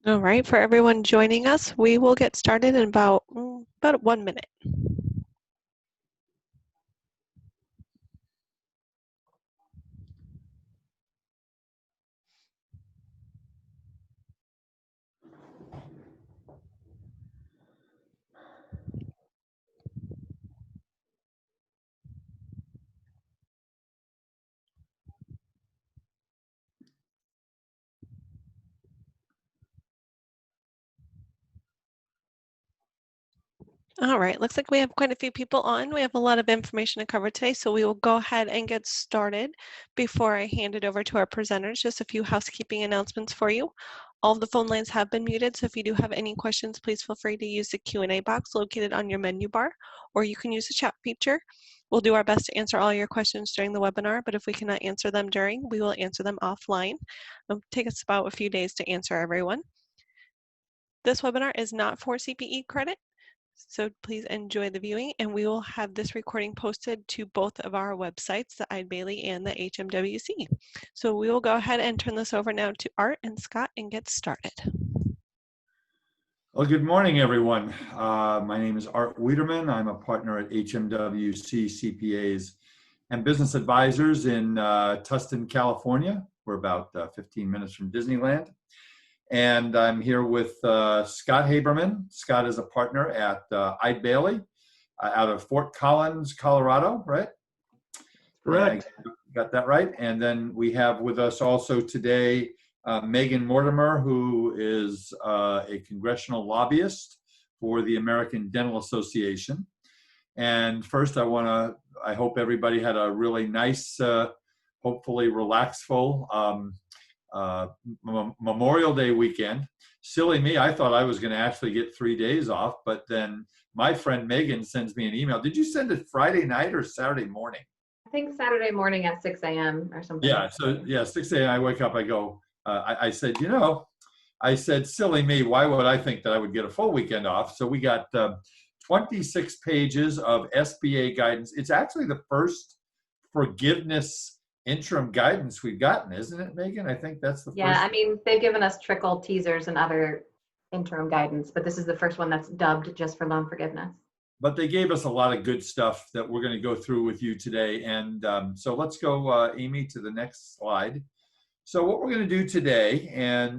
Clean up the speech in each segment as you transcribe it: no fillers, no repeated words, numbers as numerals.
All right, for everyone joining us, we will get started in about 1 minute. All right, looks like we have quite a few people on. We have a lot of information to cover today, so we will go ahead and get started. Before I hand it over to our presenters, just a few housekeeping announcements for you. All of the phone lines have been muted, so if you do have any questions, please feel free to use the Q&A box located on your menu bar, or you can use the chat feature. We'll do our best to answer all your questions during the webinar, but if we cannot answer them during, we will answer them offline. It'll take us about a few days to answer everyone. This webinar is not for CPE credit, so please enjoy the viewing, and we will have this recording posted to both of our websites, the Eide Bailly and the HMWC. So we will go ahead and turn this over now to Art and Scott and get started. Well, good morning, everyone. My name is Art Wiederman. I'm a partner at HMWC CPAs and Business Advisors in Tustin, California. We're about 15 minutes from Disneyland. And I'm here with Scott Haberman. Scott is a partner at Eide Bailly out of Fort Collins, Colorado, right? Correct. Got that right. And then we have with us also today Megan Mortimer, who is a congressional lobbyist for the American Dental Association. And first, I hope everybody had a really nice, hopefully relaxful Memorial Day weekend. Silly me, I thought I was going to actually get 3 days off, but then my friend Megan sends me an email. Did you send it Friday night or Saturday morning? I think Saturday morning at 6 a.m. or something. Yeah, so yeah, 6 a.m. I wake up, I go, I said, I said, silly me, why would I think that I would get a full weekend off? So we got 26 pages of SBA guidance. It's actually the first forgiveness interim guidance we've gotten, isn't it, Megan? I think that's the first. Yeah, I mean, they've given us trickle teasers and other interim guidance, but this is the first one that's dubbed just for loan forgiveness. But they gave us a lot of good stuff that we're going to go through with you today. And so let's go, Amy, to the next slide. So what we're going to do today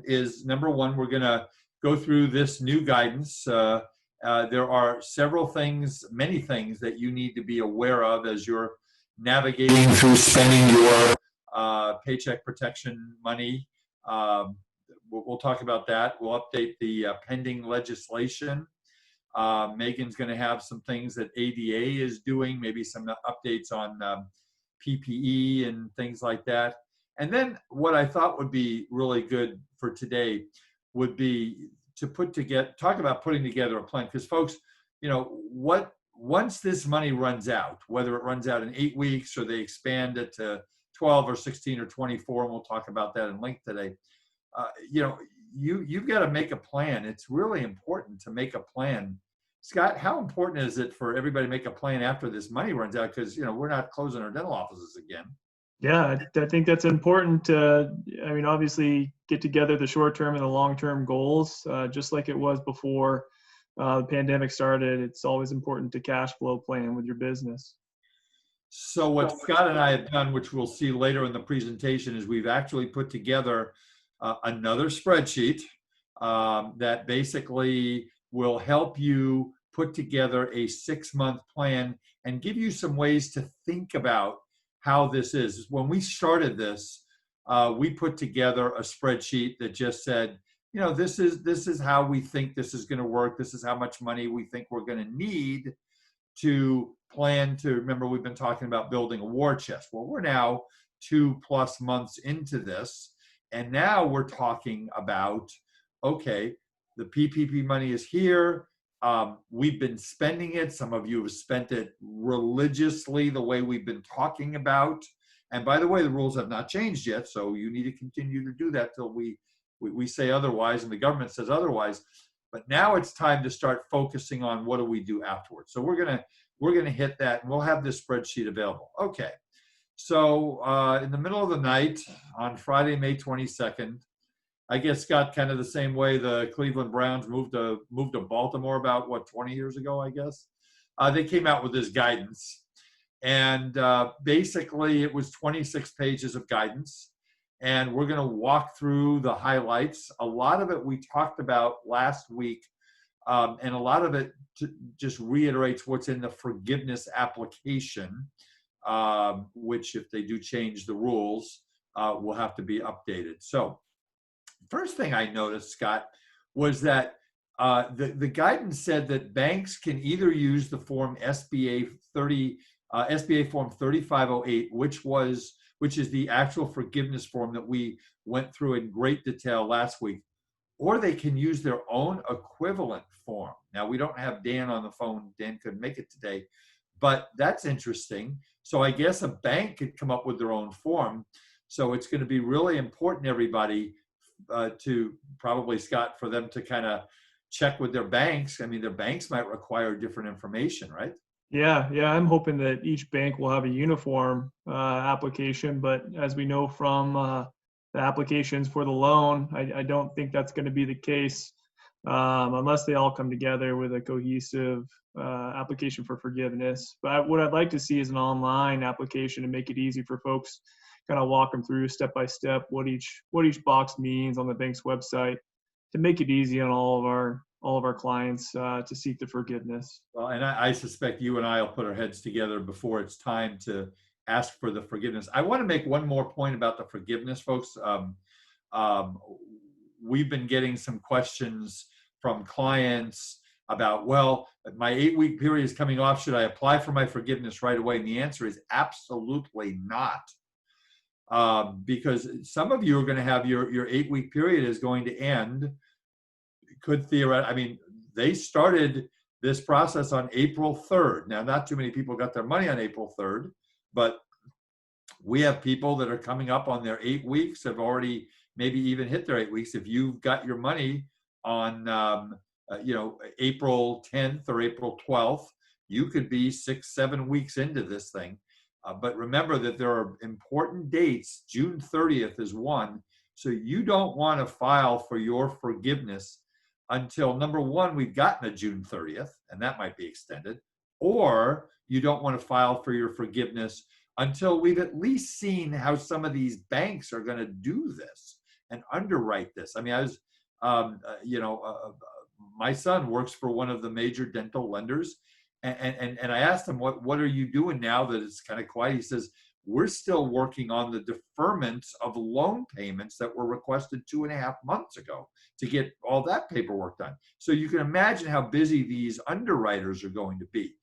is, number one, we're going to go through this new guidance. There are several things, many things that you need to be aware of as you're navigating through spending your paycheck protection money. We'll talk about that. We'll update the pending legislation. Megan's going to have some things that ADA is doing, maybe some updates on PPE and things like that. And then what I thought would be really good for today would be to talk about putting together a plan. Because folks, once this money runs out, whether it runs out in 8 weeks or they expand it to 12 or 16 or 24, and we'll talk about that in length today, you've got to make a plan. It's really important to make a plan. Scott, how important is it for everybody to make a plan after this money runs out? Because, we're not closing our dental offices again. Yeah, I think that's important to, obviously get together the short-term and the long-term goals, just like it was before the pandemic started. It's always important to cash flow plan with your business. So what Scott and I have done, which we'll see later in the presentation, is we've actually put together another spreadsheet that basically will help you put together a 6-month plan and give you some ways to think about how this is. When we started this, we put together a spreadsheet that just said, this is how we think this is going to work. This is how much money we think we're going to need to plan to, remember, we've been talking about building a war chest. Well, we're now 2+ months into this, and now we're talking about, okay, the PPP money is here. We've been spending it. Some of you have spent it religiously the way we've been talking about. And by the way, the rules have not changed yet, so you need to continue to do that till we say otherwise and the government says otherwise. But now it's time to start focusing on what do we do afterwards. So we're gonna hit that, and we'll have this spreadsheet available. Okay. So in the middle of the night on Friday, May 22nd, I guess, Scott, kind of the same way the Cleveland Browns moved to Baltimore about, 20 years ago, I guess. They came out with this guidance. And basically, it was 26 pages of guidance. And we're going to walk through the highlights. A lot of it we talked about last week, and a lot of it just reiterates what's in the forgiveness application, which, if they do change the rules, will have to be updated. So, first thing I noticed, Scott, was that the guidance said that banks can either use the form SBA Form 3508, which is the actual forgiveness form that we went through in great detail last week, or they can use their own equivalent form. Now, we don't have Dan on the phone. Dan couldn't make it today, but that's interesting. So I guess a bank could come up with their own form. So it's going to be really important, everybody, to probably, Scott, for them to kind of check with their banks. I mean, their banks might require different information, right? Yeah, I'm hoping that each bank will have a uniform application, but as we know from the applications for the loan, I don't think that's going to be the case unless they all come together with a cohesive application for forgiveness. But what I'd like to see is an online application to make it easy for folks, kind of walk them through step by step what each box means on the bank's website, to make it easy on all of our clients to seek the forgiveness. Well, and I suspect you and I will put our heads together before it's time to ask for the forgiveness. I want to make one more point about the forgiveness, folks. We've been getting some questions from clients about, well, my 8-week period is coming off. Should I apply for my forgiveness right away? And the answer is absolutely not. Because some of you are going to have your 8-week period is going to end. Could theoretically, I mean, they started this process on April 3rd. Now, not too many people got their money on April 3rd, but we have people that are coming up on their 8 weeks, have already maybe even hit their 8 weeks. If you've got your money on, April 10th or April 12th, you could be 6-7 weeks into this thing. But remember that there are important dates. June 30th is one. So you don't want to file for your forgiveness until, number one, we've gotten a June 30th, and that might be extended, or you don't want to file for your forgiveness until we've at least seen how some of these banks are going to do this and underwrite this. I mean, my son works for one of the major dental lenders, and I asked him, what are you doing now that it's kind of quiet? He says, we're still working on the deferments of loan payments that were requested 2.5 months ago to get all that paperwork done. So you can imagine how busy these underwriters are going to be.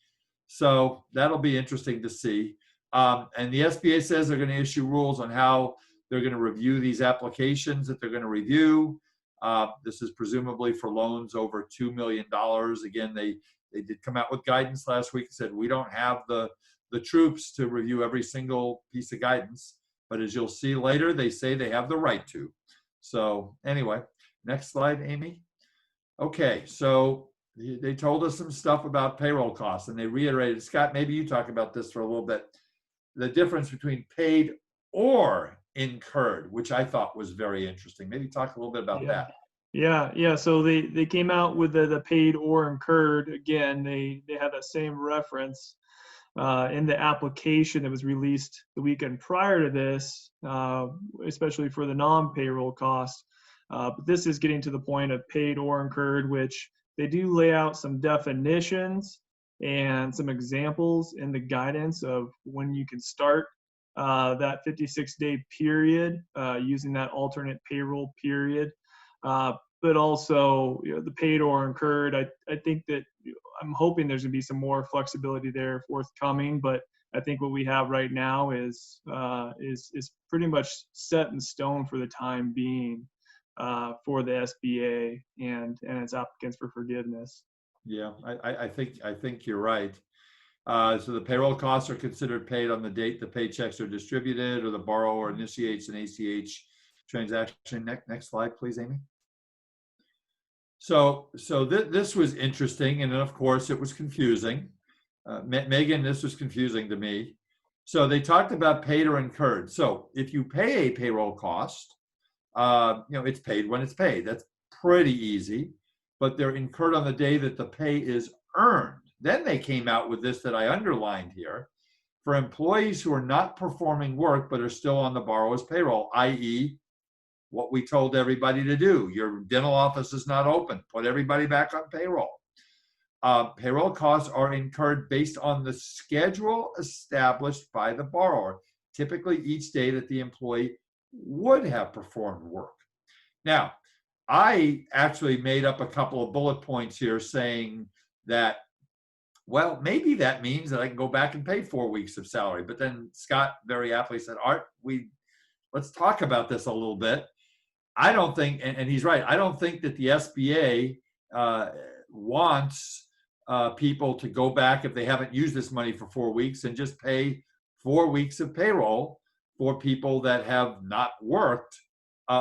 So that'll be interesting to see. And the SBA says they're going to issue rules on how they're going to review these applications that they're going to review. This is presumably for loans over $2 million. Again, they did come out with guidance last week and said, we don't have the troops to review every single piece of guidance. But as you'll see later, they say they have the right to. So anyway, next slide, Amy. Okay, so they told us some stuff about payroll costs, and they reiterated, Scott, maybe you talk about this for a little bit, the difference between paid or incurred, which I thought was very interesting. Maybe talk a little bit about that. Yeah. So they came out with the paid or incurred. Again, they had that same reference in the application that was released the weekend prior to this, especially for the non-payroll costs. But this is getting to the point of paid or incurred, which they do lay out some definitions and some examples in the guidance of when you can start that 56-day period using that alternate payroll period. But also, the paid or incurred, I think that I'm hoping there's going to be some more flexibility there forthcoming. But I think what we have right now is pretty much set in stone for the time being for the SBA and its applicants for forgiveness. Yeah, I think you're right. So the payroll costs are considered paid on the date the paychecks are distributed or the borrower initiates an ACH transaction. Next slide, please, Amy. So this was interesting, and then of course it was confusing. Megan, this was confusing to me. So they talked about paid or incurred. So if you pay a payroll cost, it's paid when it's paid. That's pretty easy, but they're incurred on the day that the pay is earned. Then they came out with this that I underlined here. For employees who are not performing work but are still on the borrower's payroll, i.e., what we told everybody to do. Your dental office is not open. Put everybody back on payroll. Payroll costs are incurred based on the schedule established by the borrower, typically each day that the employee would have performed work. Now, I actually made up a couple of bullet points here saying that, well, maybe that means that I can go back and pay 4 weeks of salary. But then Scott very aptly said, Art, let's talk about this a little bit. I don't think, and he's right, I don't think that the SBA wants people to go back if they haven't used this money for 4 weeks and just pay 4 weeks of payroll for people that have not worked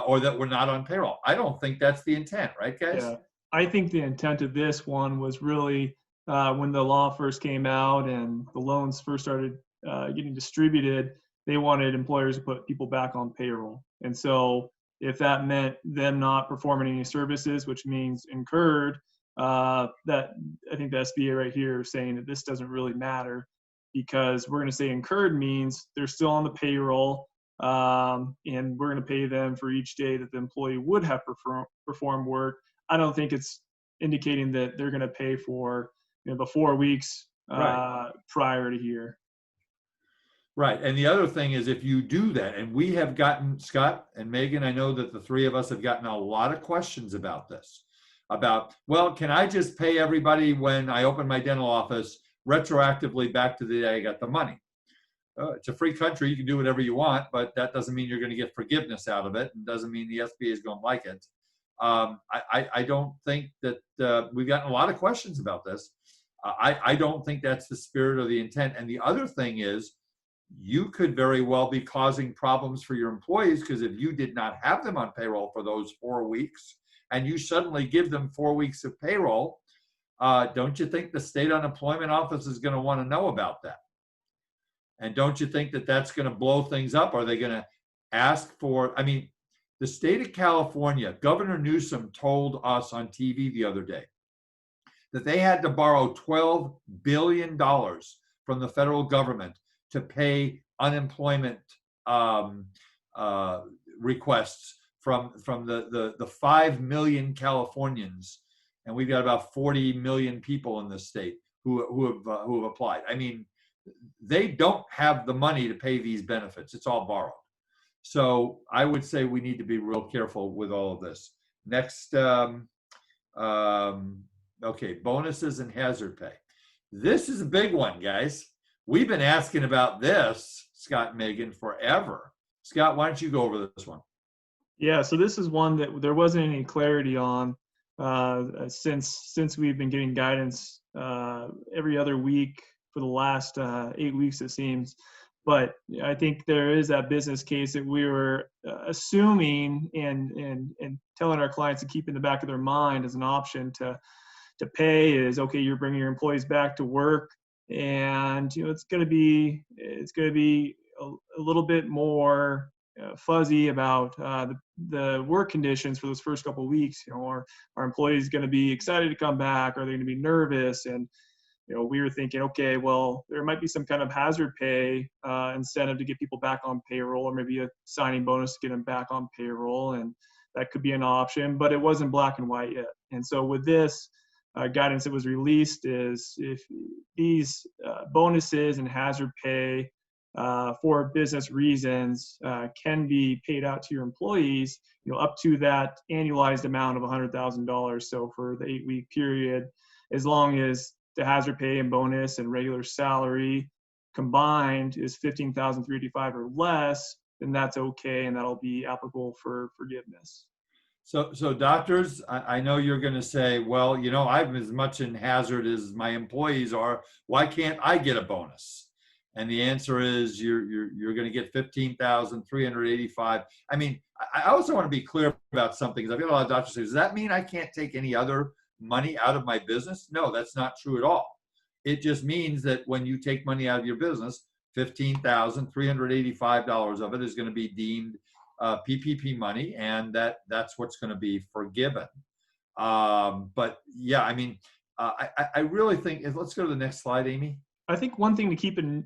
or that were not on payroll. I don't think that's the intent, right, guys? Yeah, I think the intent of this one was really when the law first came out and the loans first started getting distributed, they wanted employers to put people back on payroll. And so if that meant them not performing any services, which means incurred, that I think the SBA right here is saying that this doesn't really matter, because we're going to say incurred means they're still on the payroll, and we're going to pay them for each day that the employee would have performed work. I don't think it's indicating that they're going to pay for the 4 weeks prior to here. Right. And the other thing is, if you do that, and we have gotten, Scott and Megan, I know that the three of us have gotten a lot of questions about this, about, well, can I just pay everybody when I open my dental office retroactively back to the day I got the money? It's a free country. You can do whatever you want, but that doesn't mean you're going to get forgiveness out of it, and doesn't mean the SBA is going to like it. I don't think that we've gotten a lot of questions about this. I don't think that's the spirit or the intent. And the other thing is, you could very well be causing problems for your employees, because if you did not have them on payroll for those 4 weeks and you suddenly give them 4 weeks of payroll, don't you think the state unemployment office is going to want to know about that? And don't you think that that's going to blow things up? Are they going to ask for, I mean, the state of California, Governor Newsom told us on TV the other day that they had to borrow $12 billion from the federal government to pay unemployment requests from the 5 million Californians, and we've got about 40 million people in this state who have applied. I mean, they don't have the money to pay these benefits. It's all borrowed. So I would say we need to be real careful with all of this. Next, okay, bonuses and hazard pay. This is a big one, guys. We've been asking about this, Scott and Megan, forever. Scott, why don't you go over this one? Yeah, so this is one that there wasn't any clarity on since we've been getting guidance every other week for the last 8 weeks, it seems. But I think there is that business case that we were assuming and telling our clients to keep in the back of their mind as an option to pay is, okay, you're bringing your employees back to work, and it's going to be a little bit more fuzzy about the work conditions for those first couple of weeks. Are our employees going to be excited to come back? Are they going to be nervous? And we were thinking, okay, well, there might be some kind of hazard pay incentive to get people back on payroll, or maybe a signing bonus to get them back on payroll, and that could be an option, but it wasn't black and white yet. And so with this guidance that was released is, if these bonuses and hazard pay for business reasons can be paid out to your employees, up to that annualized amount of $100,000. So for the 8-week period, as long as the hazard pay and bonus and regular salary combined is $15,385 or less, then that's okay, and that'll be applicable for forgiveness. So doctors, I know you're going to say, well, I'm as much in hazard as my employees are. Why can't I get a bonus? And the answer is you're going to get $15,385. I mean, I also want to be clear about something, because I've got a lot of doctors say, does that mean I can't take any other money out of my business? No, that's not true at all. It just means that when you take money out of your business, $15,385 of it is going to be deemed PPP money, and that's what's going to be forgiven. But yeah, I mean, I really think, let's go to the next slide, Amy. I think one thing to keep in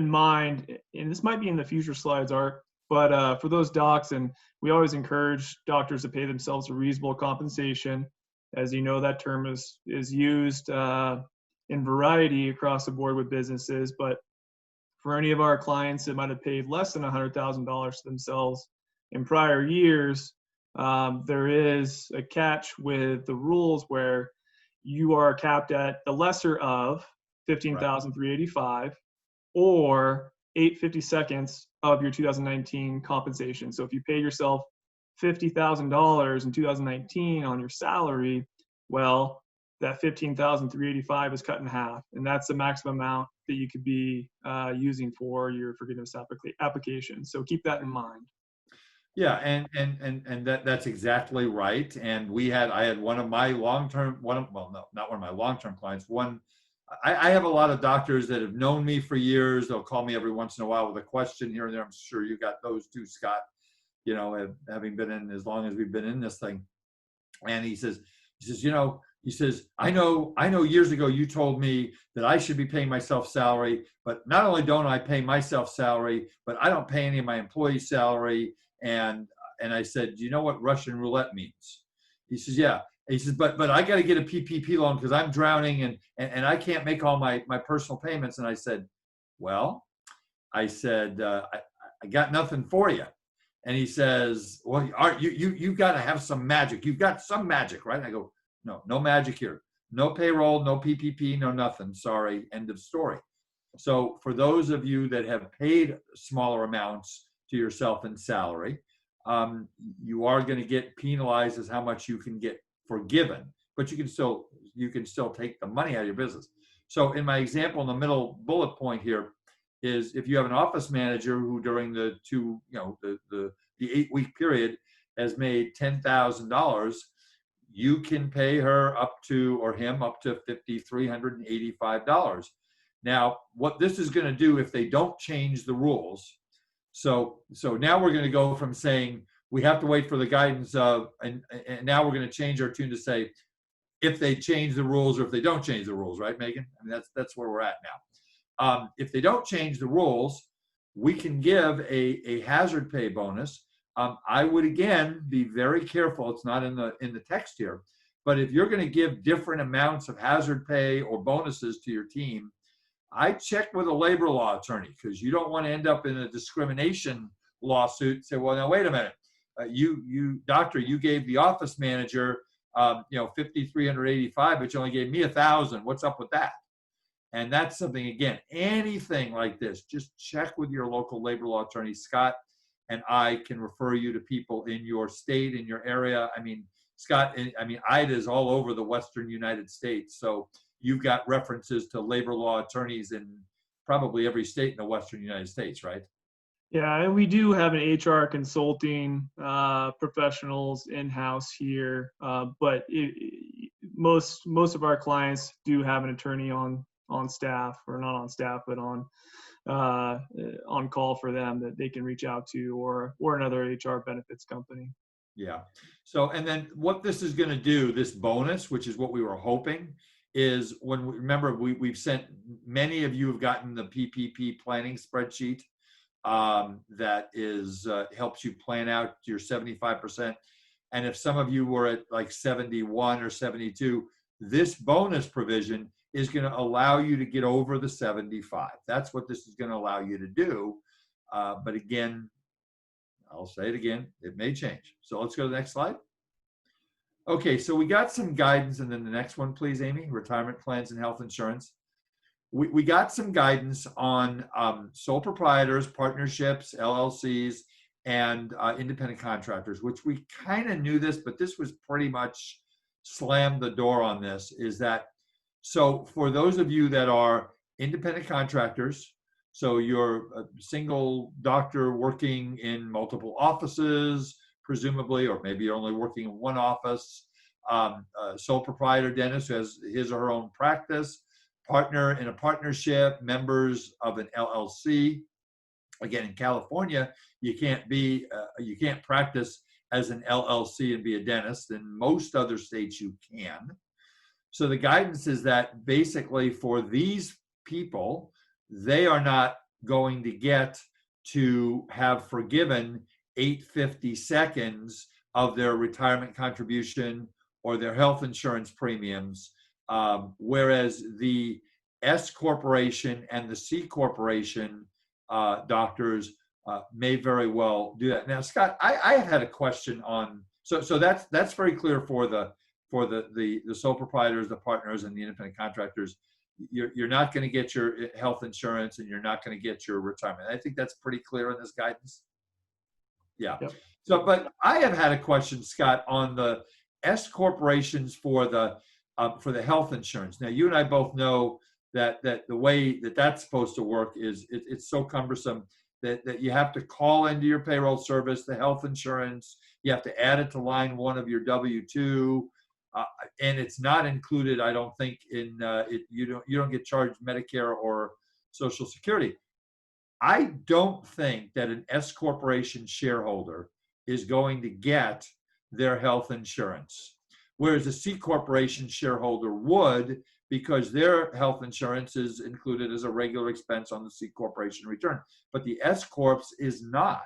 mind, and this might be in the future slides, Art, but for those docs, and we always encourage doctors to pay themselves a reasonable compensation. As you know, that term is used in variety across the board with businesses, but for any of our clients that might have paid less than $100,000 to themselves in prior years, there is a catch with the rules where you are capped at the lesser of $15,385 or 8/52 of your 2019 compensation. So if you pay yourself $50,000 in 2019 on your salary, well, that $15,385 is cut in half, and that's the maximum amount that you could be using for your forgiveness application. So keep that in mind. Yeah, and that's exactly right. And I had one of my long-term, not one of my long-term clients. I have a lot of doctors that have known me for years. They'll call me every once in a while with a question here and there. I'm sure you got those too, Scott, having been in as long as we've been in this thing. And he says, I know years ago you told me that I should be paying myself salary, but not only don't I pay myself salary, but I don't pay any of my employees' salary. And I said, do you know what Russian roulette means? He says, yeah. He says, but I got to get a PPP loan because I'm drowning and I can't make all my personal payments. And I said, I got nothing for you. And he says, well, you got to have some magic. You've got some magic, right? And I go, no magic here. No payroll, no PPP, no nothing. Sorry, end of story. So for those of you that have paid smaller amounts to yourself in salary, you are going to get penalized as how much you can get forgiven, but you can still take the money out of your business. So in my example, in the middle bullet point here is if you have an office manager who during the 8-week period has made $10,000, you can pay her up to $5,385. Now, what this is going to do if they don't change the rules. So now we're going to go from saying we have to wait for the guidance of, and now we're going to change our tune to say if they change the rules or if they don't change the rules, right, Megan? I mean, that's where we're at now. If they don't change the rules, we can give a hazard pay bonus. I would again be very careful. It's not in the text here, but if you're going to give different amounts of hazard pay or bonuses to your team, I check with a labor law attorney because you don't want to end up in a discrimination lawsuit and say, well, now wait a minute. Doctor, you gave the office manager, $5,385, but you only gave me $1,000. What's up with that? And that's something, again, anything like this, just check with your local labor law attorney. Scott and I can refer you to people in your state, in your area. I mean, Scott, Ida is all over the Western United States. So you've got references to labor law attorneys in probably every state in the Western United States, right? Yeah, and we do have an HR consulting professionals in-house here, but most of our clients do have an attorney on staff, or not on staff, but on call for them that they can reach out to, or another HR benefits company. Yeah. So, and then what this is going to do, this bonus, which is what we were hoping, is remember we've sent, many of you have gotten the PPP planning spreadsheet. That is helps you plan out your 75%. And if some of you were at like 71 or 72, this bonus provision is going to allow you to get over the 75. That's what this is going to allow you to do. But again, I'll say it again, it may change. So let's go to the next slide. Okay, so we got some guidance, and then the next one, please, Amy, retirement plans and health insurance. We got some guidance on sole proprietors, partnerships, LLCs, and independent contractors, which we kind of knew this, but this was pretty much slammed the door on this, is that, so for those of you that are independent contractors, so you're a single doctor working in multiple offices, presumably, or maybe you're only working in one office, sole proprietor dentist who has his or her own practice, partner in a partnership, members of an LLC. Again, in California, you can't practice as an LLC and be a dentist. In most other states, you can. So the guidance is that basically for these people, they are not going to get to have forgiven 850 seconds of their retirement contribution or their health insurance premiums, whereas the S corporation and the C corporation doctors may very well do that. Now, Scott, I have had a question on, so that's very clear for the sole proprietors, the partners, and the independent contractors. You're not going to get your health insurance, and you're not going to get your retirement. I think that's pretty clear in this guidance. Yeah. Yep. So, but I have had a question, Scott, on the S corporations for the health insurance. Now, you and I both know that the way that's supposed to work is it's so cumbersome that you have to call into your payroll service the health insurance. You have to add it to line 1 of your W-2. And it's not included, I don't think, in you don't get charged Medicare or Social Security. I don't think that an S corporation shareholder is going to get their health insurance, whereas a C corporation shareholder would, because their health insurance is included as a regular expense on the C corporation return. But the S corps is not.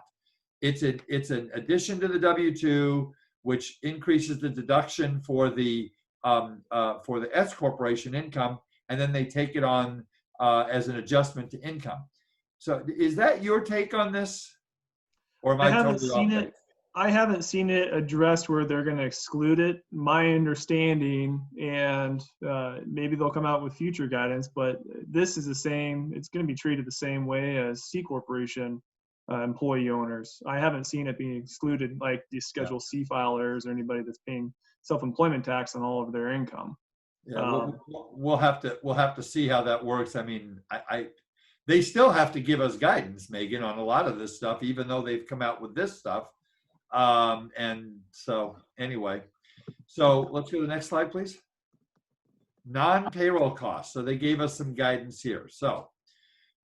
It's an addition to the W-2, which increases the deduction for the S corporation income, and then they take it on as an adjustment to income. So, is that your take on this, or am I totally off base? I haven't seen it addressed where they're going to exclude it. My understanding, and maybe they'll come out with future guidance, but this is the same. It's going to be treated the same way as C corporation employee owners. I haven't seen it being excluded like the Schedule C filers or anybody that's paying self-employment tax on all of their income. Yeah, we'll have to see how that works. I mean, they still have to give us guidance, Megan, on a lot of this stuff, even though they've come out with this stuff. And so anyway, so let's go to the next slide, please. Non-payroll costs. So they gave us some guidance here. So,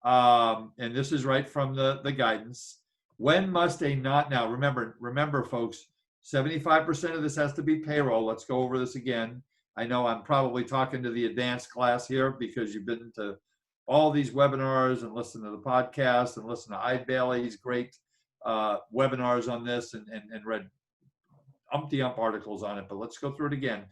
and this is right from the guidance. When must a now remember folks, 75% of this has to be payroll. Let's go over this again. I know I'm probably talking to the advanced class here because you've been to all these webinars and listened to the podcast and listened to Eide Bailly's great webinars on this and read umpty-ump articles on it, but let's go through it again.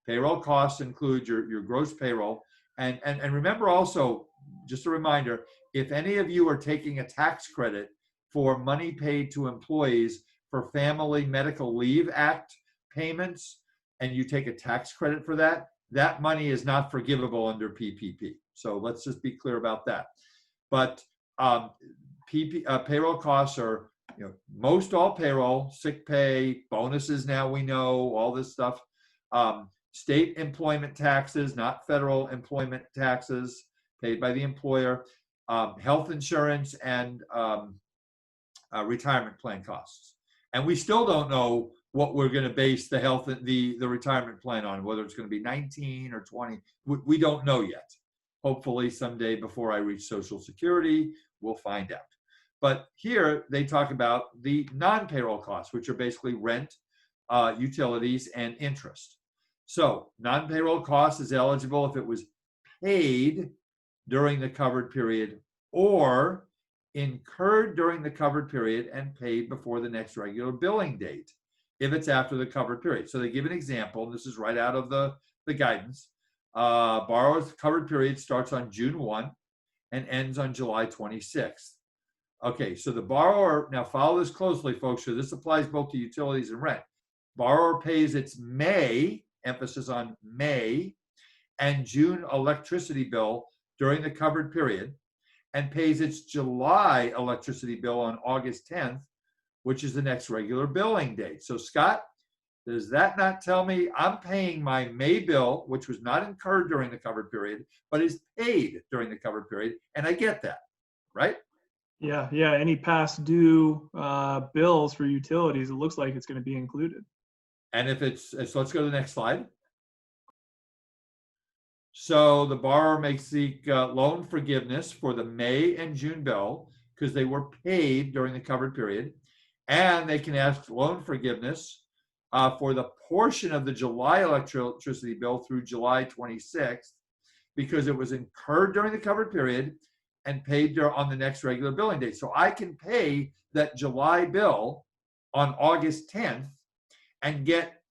Payroll costs include your gross payroll. And remember also, just a reminder, if any of you are taking a tax credit for money paid to employees for Family Medical Leave Act payments, and you take a tax credit for that, that money is not forgivable under PPP. So let's just be clear about that. But payroll costs are, most all payroll, sick pay, bonuses now we know, all this stuff. State employment taxes, not federal employment taxes paid by the employer, health insurance, and retirement plan costs. And we still don't know what we're going to base the retirement plan on, whether it's going to be 19 or 20. We don't know yet. Hopefully someday before I reach Social Security, we'll find out. But here they talk about the non-payroll costs, which are basically rent, utilities, and interest. So non-payroll costs is eligible if it was paid during the covered period or incurred during the covered period and paid before the next regular billing date, if it's after the covered period. So they give an example, and this is right out of the guidance. Borrower's covered period starts on June 1 and ends on July 26th. Okay, so the borrower, now follow this closely, folks, so this applies both to utilities and rent. Borrower pays its May, emphasis on May, and June electricity bill during the covered period, and pays its July electricity bill on August 10th, which is the next regular billing date. So Scott, does that not tell me I'm paying my May bill, which was not incurred during the covered period, but is paid during the covered period, and I get that, right? Yeah. Any past due bills for utilities, it looks like it's going to be included. And if so let's go to the next slide. So the borrower may seek loan forgiveness for the May and June bill, because they were paid during the covered period. And they can ask loan forgiveness for the portion of the July electricity bill through July 26th, because it was incurred during the covered period and paid on the next regular billing date. So I can pay that July bill on August 10th and get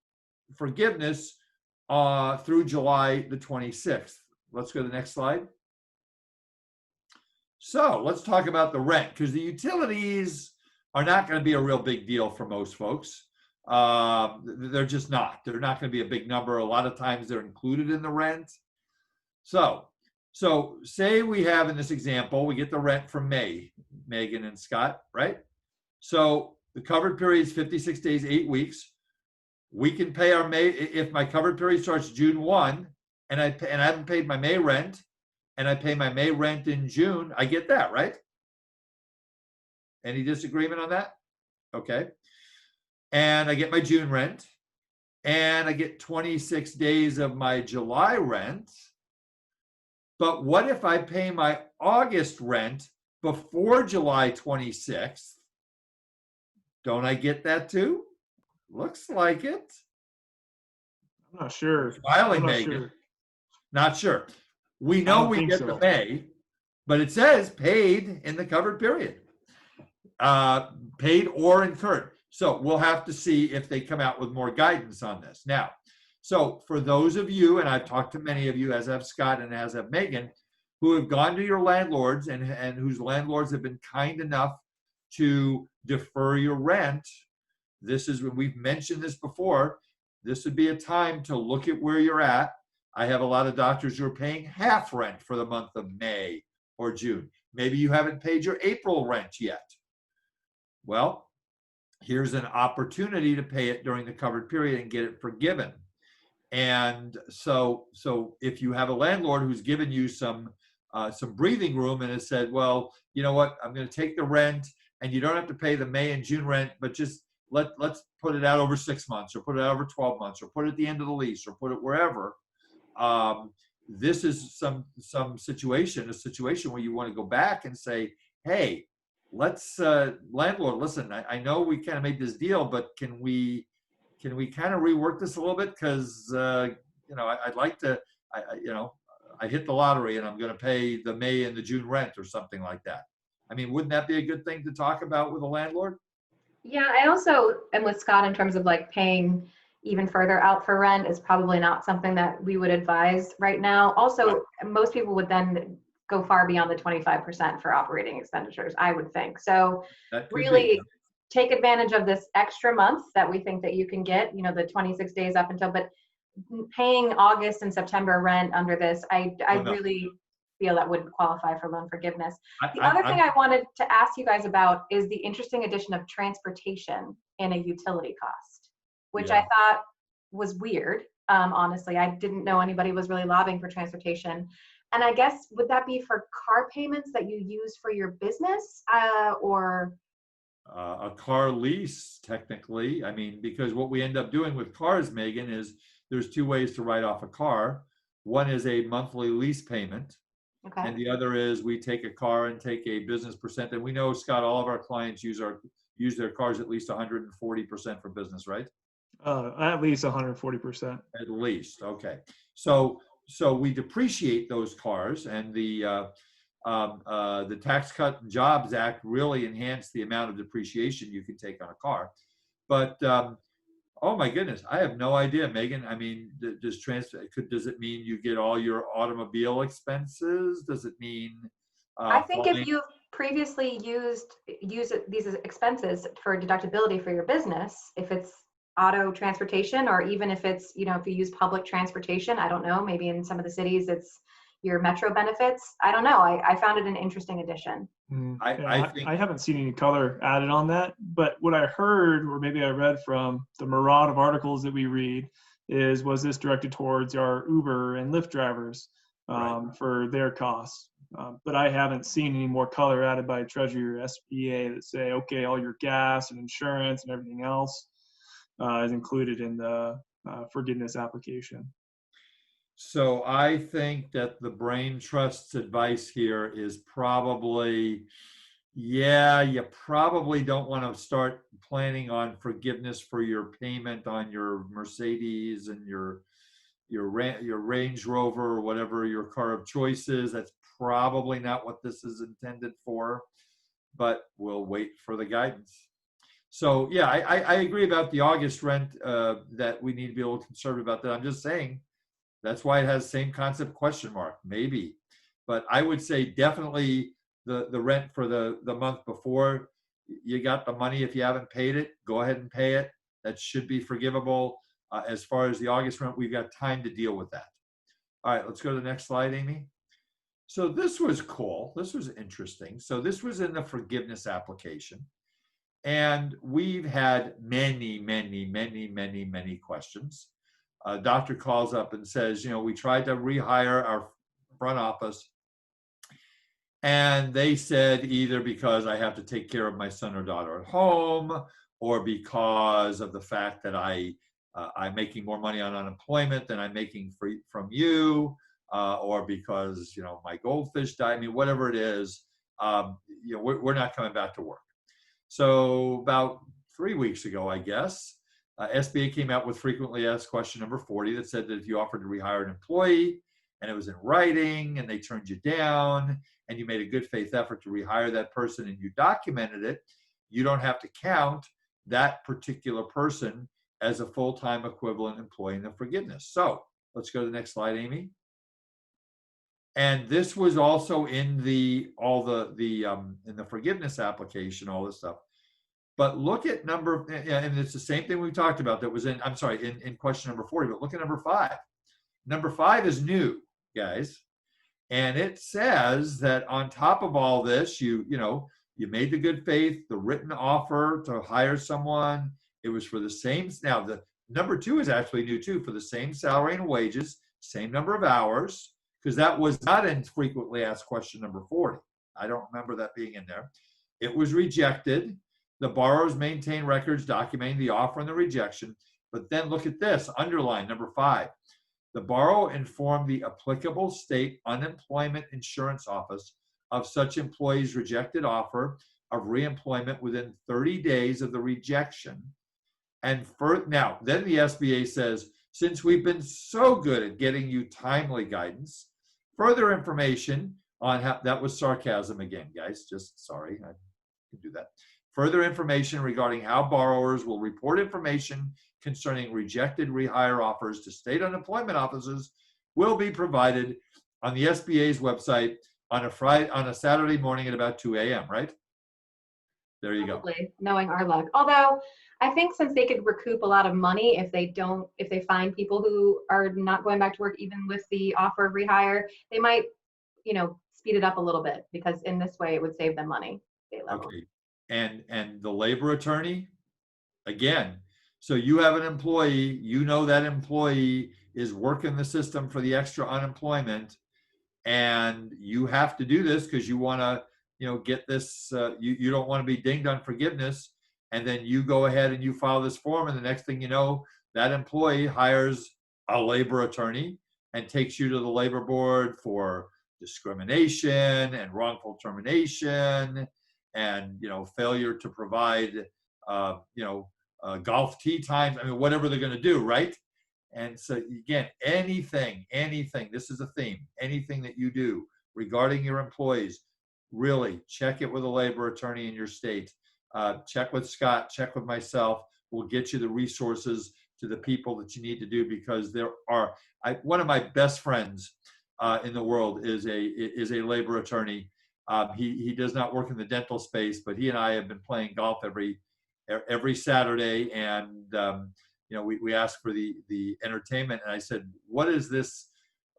forgiveness through July the 26th. Let's go to the next slide. So let's talk about the rent, because the utilities are not going to be a real big deal for most folks. They're just not. They're not going to be a big number. A lot of times they're included in the rent. So say we have, in this example, we get the rent from May, Megan and Scott, right? So the covered period is 56 days, 8 weeks. We can pay our May, if my covered period starts June 1 and I haven't paid my May rent, and I pay my May rent in June, I get that, right? Any disagreement on that? Okay. And I get my June rent, and I get 26 days of my July rent. But what if I pay my August rent before July 26th? Don't I get that too? Looks like it. I'm not sure. Smiling, Megan. Not sure. We know we get the May, but it says paid in the covered period. Paid or incurred. So we'll have to see if they come out with more guidance on this. Now, so for those of you, and I've talked to many of you, as have Scott and as have Megan, who have gone to your landlords and whose landlords have been kind enough to defer your rent, this is when we've mentioned this before. This would be a time to look at where you're at. I have a lot of doctors who are paying half rent for the month of May or June. Maybe you haven't paid your April rent yet. Well, here's an opportunity to pay it during the covered period and get it forgiven. And so if you have a landlord who's given you some breathing room and has said, well, you know what, I'm going to take the rent and you don't have to pay the May and June rent, but just let's put it out over 6 months, or put it out over 12 months, or put it at the end of the lease, or put it wherever. This is a situation where you want to go back and say, hey, let's landlord, listen, I know we kind of made this deal, but can we kind of rework this a little bit? Because I'd like to, I hit the lottery and I'm going to pay the May and the June rent or something like that. I mean, wouldn't that be a good thing to talk about with a landlord? Yeah, I also am with Scott in terms of like paying even further out for rent is probably not something that we would advise right now. Also, right. Most people would then go far beyond the 25% for operating expenditures, I would think. So really take advantage of this extra month that we think that you can get, the 26 days up until, but paying August and September rent under this, I really feel that wouldn't qualify for loan forgiveness. The other thing I wanted to ask you guys about is the interesting addition of transportation in a utility cost, which I thought was weird. Honestly, I didn't know anybody was really lobbying for transportation. And I guess, would that be for car payments that you use for your business or? A car lease, technically. I mean, because what we end up doing with cars, Megan, is there's two ways to write off a car. One is a monthly lease payment. Okay. And the other is we take a car and take a business percent. And we know, Scott, all of our clients use their cars at least 140% for business, right? At least 140%. At least, okay. So we depreciate those cars, and the Tax Cut and Jobs Act really enhanced the amount of depreciation you can take on a car. But oh my goodness, I have no idea, Megan. I mean, does it mean you get all your automobile expenses? Does it mean? I think if you've previously used these expenses for deductibility for your business, if it's auto transportation, or even if it's, if you use public transportation, I don't know, maybe in some of the cities it's your metro benefits. I don't know. I found it an interesting addition. I haven't seen any color added on that, but what I heard, or maybe I read from the myriad of articles that we read, was this directed towards our Uber and Lyft drivers for their costs. But I haven't seen any more color added by Treasury or SBA that say, okay, all your gas and insurance and everything else is included in the forgiveness application. So I think that the Brain Trust's advice here is probably Yeah, you probably don't want to start planning on forgiveness for your payment on your Mercedes and your Range Rover or whatever your car of choice is. That's probably not what this is intended for, but we'll wait for the guidance. So yeah, I agree about the August rent, that we need to be a little conservative about that. I'm just saying that's why it has same concept question mark, maybe. But I would say definitely the rent for the month before. You got the money. If you haven't paid it, go ahead and pay it. That should be forgivable. As far as the August rent, we've got time to deal with that. All right, let's go to the next slide, Amy. So this was cool. This was interesting. So this was in the forgiveness application. And we've had many questions. Doctor calls up and says, we tried to rehire our front office. And they said either because I have to take care of my son or daughter at home, or because of the fact that I'm making more money on unemployment than I'm making from you, or because my goldfish died. I mean, whatever it is, we're not coming back to work. So about 3 weeks ago, I guess, SBA came out with frequently asked question number 40 that said that if you offered to rehire an employee and it was in writing and they turned you down and you made a good faith effort to rehire that person and you documented it, you don't have to count that particular person as a full-time equivalent employee in the forgiveness. So let's go to the next slide, Amy. And this was also in in the forgiveness application, all this stuff. But look at and it's the same thing we talked about that was in question number 40, but look at number 5. Number 5 is new, guys. And it says that on top of all this, you made the good faith, the written offer to hire someone. It was for the same. Now, the number 2 is actually new too, for the same salary and wages, same number of hours, because that was not in frequently asked question number 40. I don't remember that being in there. It was rejected. The borrowers maintain records documenting the offer and the rejection. But then look at this, underline number 5. The borrower informed the applicable state unemployment insurance office of such employee's rejected offer of reemployment within 30 days of the rejection. And now, then the SBA says, since we've been so good at getting you timely guidance, further information on how, that was sarcasm again, guys, just sorry, I can do that. Further information regarding how borrowers will report information concerning rejected rehire offers to state unemployment offices will be provided on the SBA's website on a Saturday morning at about 2 a.m., right? There you go. Knowing our luck. Although I think since they could recoup a lot of money if they find people who are not going back to work even with the offer of rehire, they might, speed it up a little bit, because in this way it would save them money. Okay. And the labor attorney, again, so you have an employee, that employee is working the system for the extra unemployment, and you have to do this because you want to, get this, you don't want to be dinged on forgiveness, and then you go ahead and you file this form, and the next thing you know, that employee hires a labor attorney and takes you to the labor board for discrimination and wrongful termination and failure to provide golf tee times. I mean, whatever they're going to do, right? And so again, anything, this is a theme, anything that you do regarding your employees, really check it with a labor attorney in your state. Check with Scott, check with myself. We'll get you the resources to the people that you need to do, because there are, one of my best friends in the world is a labor attorney. He does not work in the dental space, but he and I have been playing golf every Saturday, and we asked for the entertainment, and I said, what is this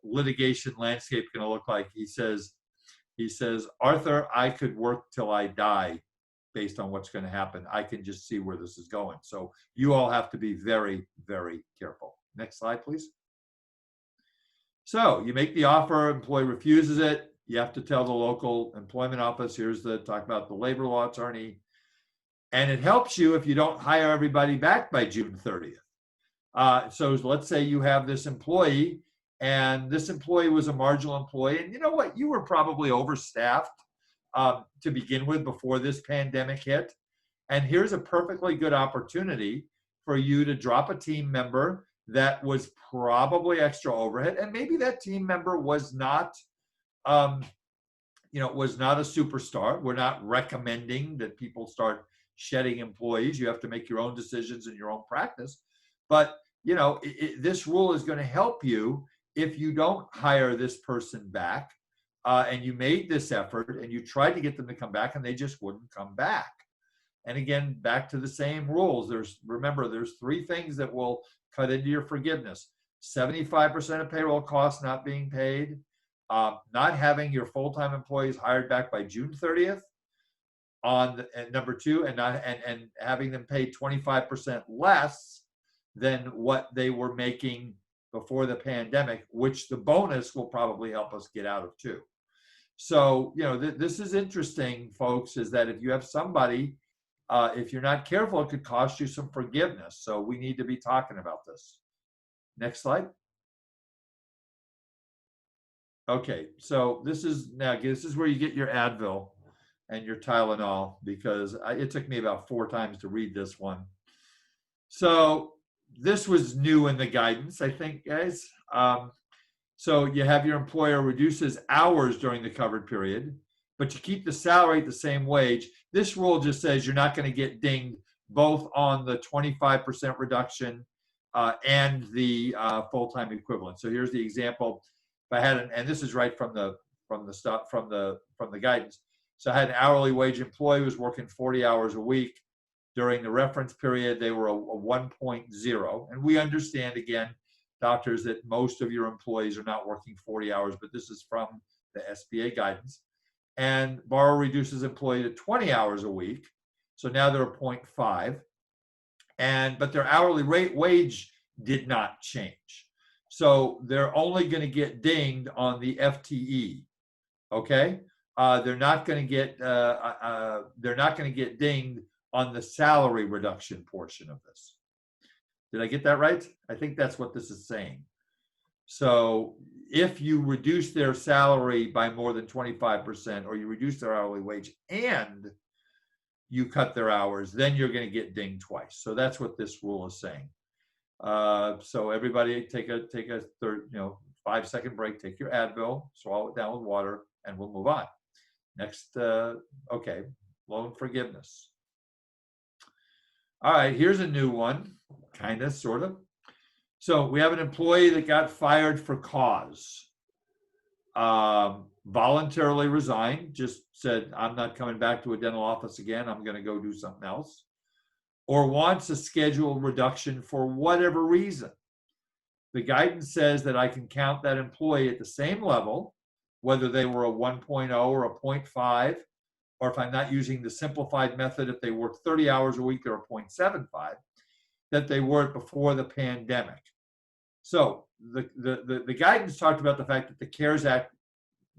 litigation landscape going to look like? He says, Arthur, I could work till I die based on what's going to happen. I can just see where this is going. So you all have to be very, very careful. Next slide, please. So you make the offer, employee refuses it. You have to tell the local employment office, talk about the labor law attorney. And it helps you if you don't hire everybody back by June 30th. So let's say you have this employee, and this employee was a marginal employee, and you know what? You were probably overstaffed to begin with before this pandemic hit. And here's a perfectly good opportunity for you to drop a team member that was probably extra overhead, and maybe that team member was not, was not a superstar. We're not recommending that people start shedding employees. You have to make your own decisions in your own practice. But this rule is going to help you if you don't hire this person back, and you made this effort and you tried to get them to come back and they just wouldn't come back. And again, back to the same rules. Remember, there's three things that will cut into your forgiveness: 75% of payroll costs not being paid, not having your full-time employees hired back by June 30th, and number two, and having them paid 25% less than what they were making before the pandemic, which the bonus will probably help us get out of too. So, this is interesting, folks, is that if you have somebody, if you're not careful, it could cost you some forgiveness. So we need to be talking about this. Next slide. Okay, so this is where you get your Advil and your Tylenol, because it took me about 4 times to read this one. So this was new in the guidance, I think, guys. So you have your employer reduces hours during the covered period, but you keep the salary at the same wage. This rule just says you're not going to get dinged both on the 25% reduction and the full-time equivalent. So here's the example. If I had and this is right from the guidance. So I had an hourly wage employee who was working 40 hours a week. During the reference period, they were a 1.0. And we understand, again, doctors, that most of your employees are not working 40 hours, but this is from the SBA guidance. And borrower reduces employee to 20 hours a week. So now they're a 0.5. But their hourly wage did not change. So they're only going to get dinged on the FTE. Okay? They're not going to get dinged on the salary reduction portion of this. Did I get that right? I think that's what this is saying. So if you reduce their salary by more than 25%, or you reduce their hourly wage and you cut their hours, then you're going to get dinged twice. So that's what this rule is saying. So everybody take a 5-second break, take your Advil, swallow it down with water, and we'll move on. Next, okay, loan forgiveness. All right, here's a new one, kind of, sort of. So we have an employee that got fired for cause. Voluntarily resigned, just said, I'm not coming back to a dental office again, I'm going to go do something else. Or wants a scheduled reduction for whatever reason. The guidance says that I can count that employee at the same level, whether they were a 1.0 or a 0.5, or if I'm not using the simplified method, if they work 30 hours a week, they're a 0.75, that they were before the pandemic. So the guidance talked about the fact that the CARES Act,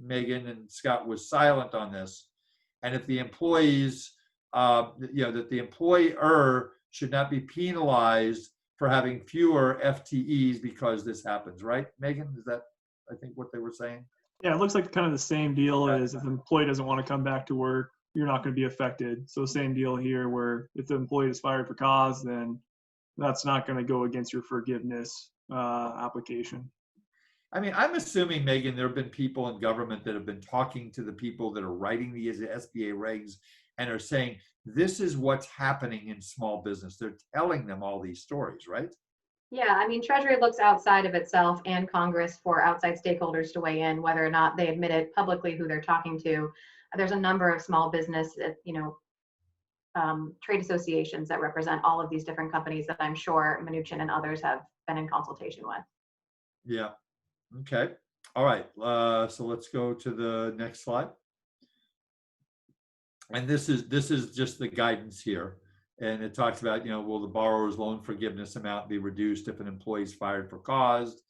Megan and Scott, was silent on this. And if the employees, that the employer should not be penalized for having fewer FTEs because this happens, right, Megan? Is that, I think, what they were saying? Yeah, it looks like kind of the same deal as if the employee doesn't want to come back to work, you're not going to be affected. So same deal here, where if the employee is fired for cause, then that's not going to go against your forgiveness application. I mean, I'm assuming, Megan, there have been people in government that have been talking to the people that are writing the SBA regs and are saying, this is what's happening in small business. They're telling them all these stories, right? Yeah, I mean, Treasury looks outside of itself and Congress for outside stakeholders to weigh in, whether or not they admit it publicly who they're talking to. There's a number of small business, trade associations that represent all of these different companies that I'm sure Mnuchin and others have been in consultation with. Yeah. Okay. All right. So let's go to the next slide. And this is just the guidance here. And it talks about, will the borrower's loan forgiveness amount be reduced if an employee is fired for cause?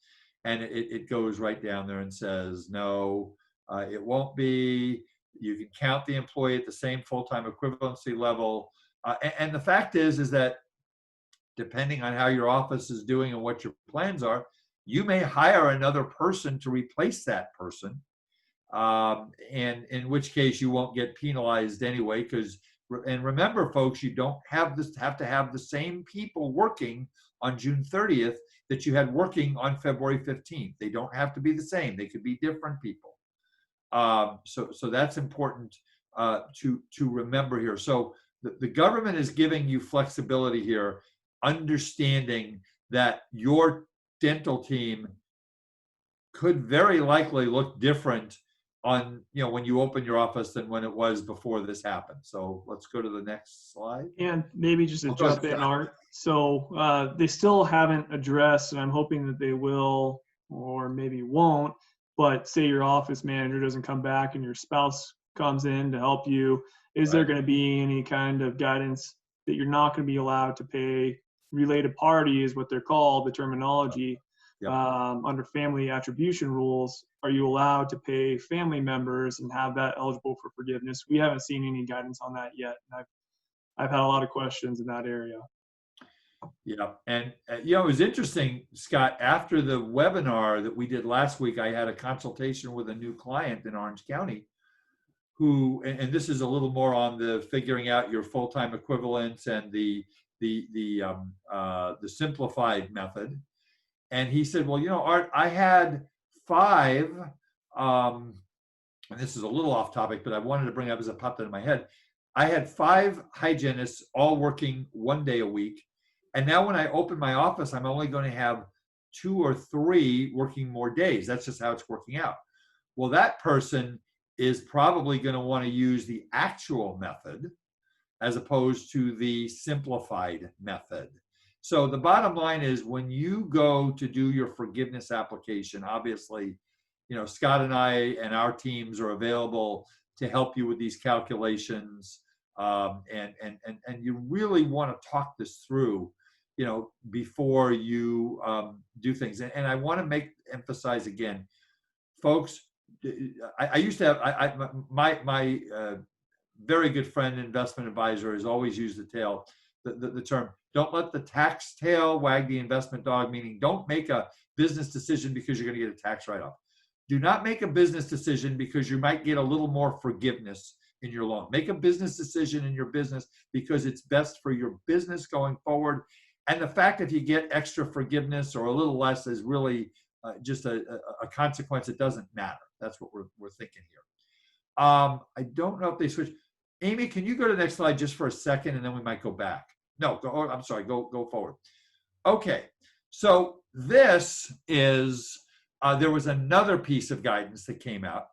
And it goes right down there and says, no, it won't be. You can count the employee at the same full-time equivalency level. And the fact is that depending on how your office is doing and what your plans are, you may hire another person to replace that person. and in which case you won't get penalized anyway. And remember, folks, you don't have to have the same people working on June 30th that you had working on February 15th. They don't have to be the same. They could be different people. So that's important to remember here. So the government is giving you flexibility here, understanding that your dental team could very likely look different on, when you open your office than when it was before this happened. So let's go to the next slide. And maybe just to jump in, Art. So they still haven't addressed, and I'm hoping that they will, or maybe won't, but say your office manager doesn't come back and your spouse comes in to help you, is there going to be any kind of guidance that you're not going to be allowed to pay related parties, what they're called, the terminology, under family attribution rules? Are you allowed to pay family members and have that eligible for forgiveness? We haven't seen any guidance on that yet. And I've had a lot of questions in that area. Yeah, and it was interesting, Scott, after the webinar that we did last week, I had a consultation with a new client in Orange County who, and this is a little more on the figuring out your full-time equivalents and the simplified method. And he said, well, Art, I had 5, and this is a little off topic, but I wanted to bring it up as it popped into my head. I had 5 hygienists all working 1 day a week. And now when I open my office, I'm only going to have 2 or 3 working more days. That's just how it's working out. Well, that person is probably going to want to use the actual method as opposed to the simplified method. So the bottom line is, when you go to do your forgiveness application, obviously, Scott and I and our teams are available to help you with these calculations. And you really want to talk this through, before you do things. And I want to emphasize again, folks, I used to have, my very good friend, investment advisor, has always used the term, don't let the tax tail wag the investment dog, meaning don't make a business decision because you're going to get a tax write-off. Do not make a business decision because you might get a little more forgiveness in your loan. Make a business decision in your business because it's best for your business going forward. And the fact if you get extra forgiveness or a little less is really just a consequence. It doesn't matter. That's what we're thinking here. I don't know if they switched. Amy, can you go to the next slide just for a second, and then we might go back? No, I'm sorry, go forward. Okay, so this is, there was another piece of guidance that came out,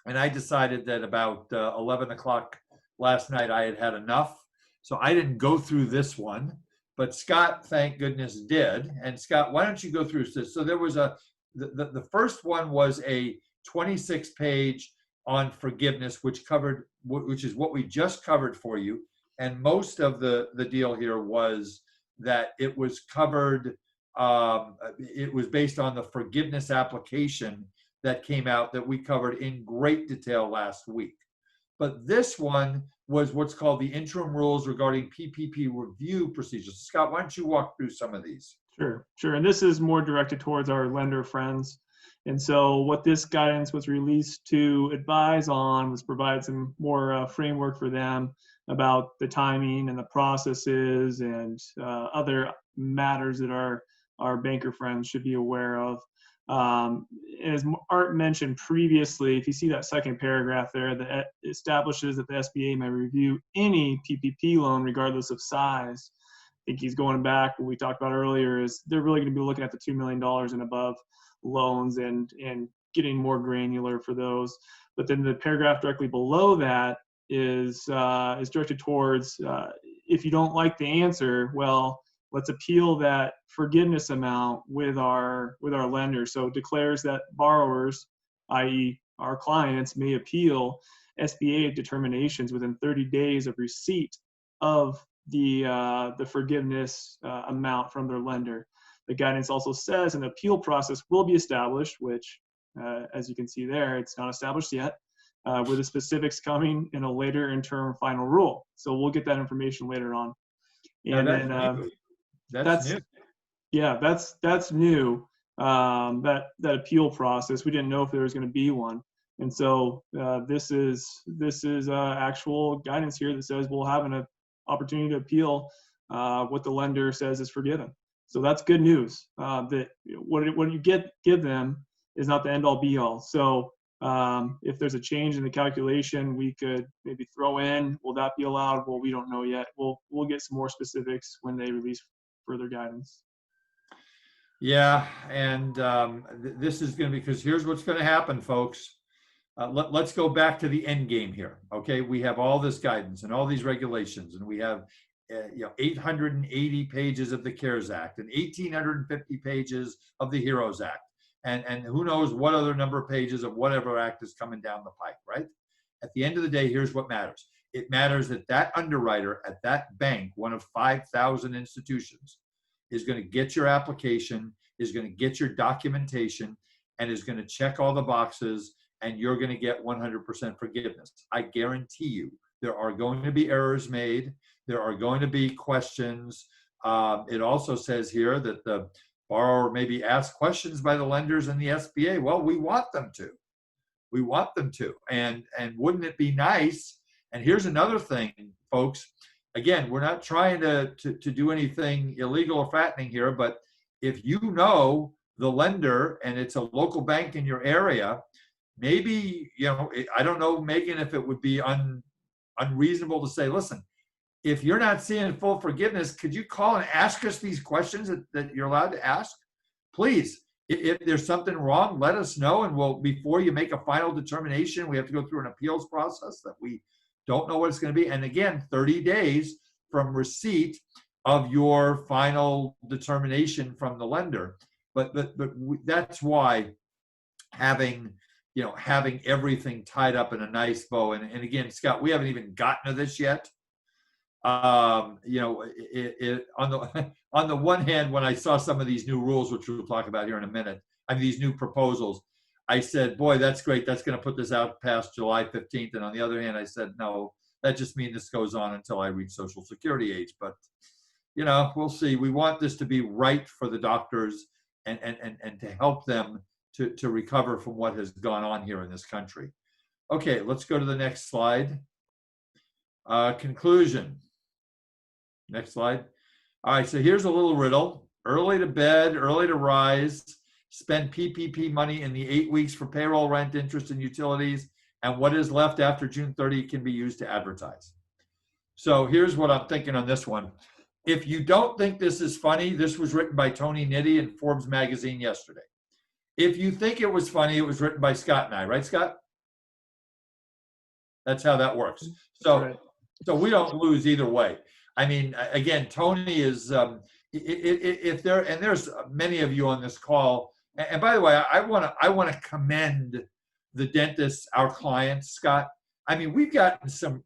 and I decided that about 11 o'clock last night I had enough, so I didn't go through this one, but Scott, thank goodness, did. And Scott, why don't you go through this? So there was the first one was a 26-page on forgiveness, which is what we just covered for you. And most of the deal here was that it was covered, it was based on the forgiveness application that came out that we covered in great detail last week. But this one was what's called the interim rules regarding PPP review procedures. Scott, why don't you walk through some of these? Sure. And this is more directed towards our lender friends. And so what this guidance was released to advise on was provide some more framework for them about the timing and the processes and other matters that our banker friends should be aware of. As Art mentioned previously, if you see that second paragraph there, that establishes that the SBA may review any PPP loan regardless of size. I think he's going back, what we talked about earlier, is they're really going to be looking at the $2 million and above loans and getting more granular for those. But then the paragraph directly below that is directed towards, if you don't like the answer, well, let's appeal that forgiveness amount with our lender. So it declares that borrowers, i.e. our clients, may appeal SBA determinations within 30 days of receipt of the forgiveness amount from their lender. The guidance also says an appeal process will be established, which, as you can see there, it's not established yet, with the specifics coming in a later interim final rule. So we'll get that information later on. And that's new. Yeah, that's new. That appeal process, we didn't know if there was going to be one. And so this is actual guidance here that says we'll have an opportunity to appeal what the lender says is forgiven. So that's good news. That what you give them is not the end all be all. So if there's a change in the calculation, we could maybe throw in, will that be allowed? Well, we don't know yet. We'll get some more specifics when they release further guidance. Yeah, and this is going to be, because here's what's going to happen, folks. Let's go back to the end game here. Okay, we have all this guidance and all these regulations, and we have 880 pages of the CARES Act and 1,850 pages of the HEROES Act. And who knows what other number of pages of whatever act is coming down the pike, right? At the end of the day, here's what matters. It matters that that underwriter at that bank, one of 5,000 institutions, is going to get your application, is going to get your documentation, and is going to check all the boxes, and you're going to get 100% forgiveness. I guarantee you there are going to be errors made. There are going to be questions. It also says here that the borrower may be asked questions by the lenders and the SBA. Well, we want them to. We want them to. And wouldn't it be nice? And here's another thing, folks. Again, we're not trying to do anything illegal or fattening here, but if you know the lender and it's a local bank in your area, maybe, I don't know, Megan, if it would be unreasonable to say, listen, if you're not seeing full forgiveness, could you call and ask us these questions that you're allowed to ask? Please, if there's something wrong, let us know. And before you make a final determination, we have to go through an appeals process that we don't know what it's going to be. And again, 30 days from receipt of your final determination from the lender. But that's why having everything tied up in a nice bow. And again, Scott, we haven't even gotten to this yet. On the one hand, when I saw some of these new rules, which we'll talk about here in a minute, these new proposals, I said, boy, that's great. That's going to put this out past July 15th. And on the other hand, I said, no, that just means this goes on until I reach Social Security age. But, we'll see. We want this to be right for the doctors and to help them to recover from what has gone on here in this country. Okay, let's go to the next slide. Conclusion. Next slide. All right, so here's a little riddle. Early to bed, early to rise, spend PPP money in the 8 weeks for payroll, rent, interest, and utilities, and what is left after June 30 can be used to advertise. So here's what I'm thinking on this one. If you don't think this is funny, this was written by Tony Nitti in Forbes magazine yesterday. If you think it was funny, it was written by Scott and I, right, Scott? That's how that works. So, Right. So we don't lose either way. Again, Tony is, if there, and there's many of you on this call, and by the way, I want to commend the dentists, our clients, Scott. We've gotten some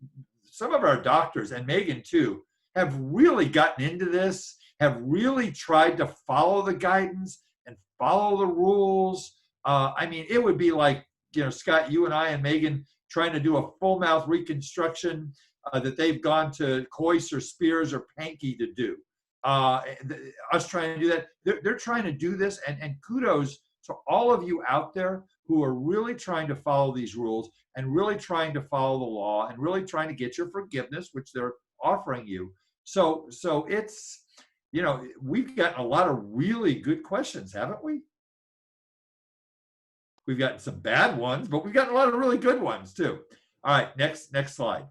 of our doctors, and Megan too, have really gotten into this, have really tried to follow the guidance and follow the rules. It would be like, Scott, you and I and Megan trying to do a full mouth reconstruction that they've gone to Coyce or Spears or Pankey to do. Us trying to do that. They're trying to do this, and kudos to all of you out there who are really trying to follow these rules and really trying to follow the law and really trying to get your forgiveness, which they're offering you. So it's, we've gotten a lot of really good questions, haven't we? We've gotten some bad ones, but we've gotten a lot of really good ones too. All right, next slide.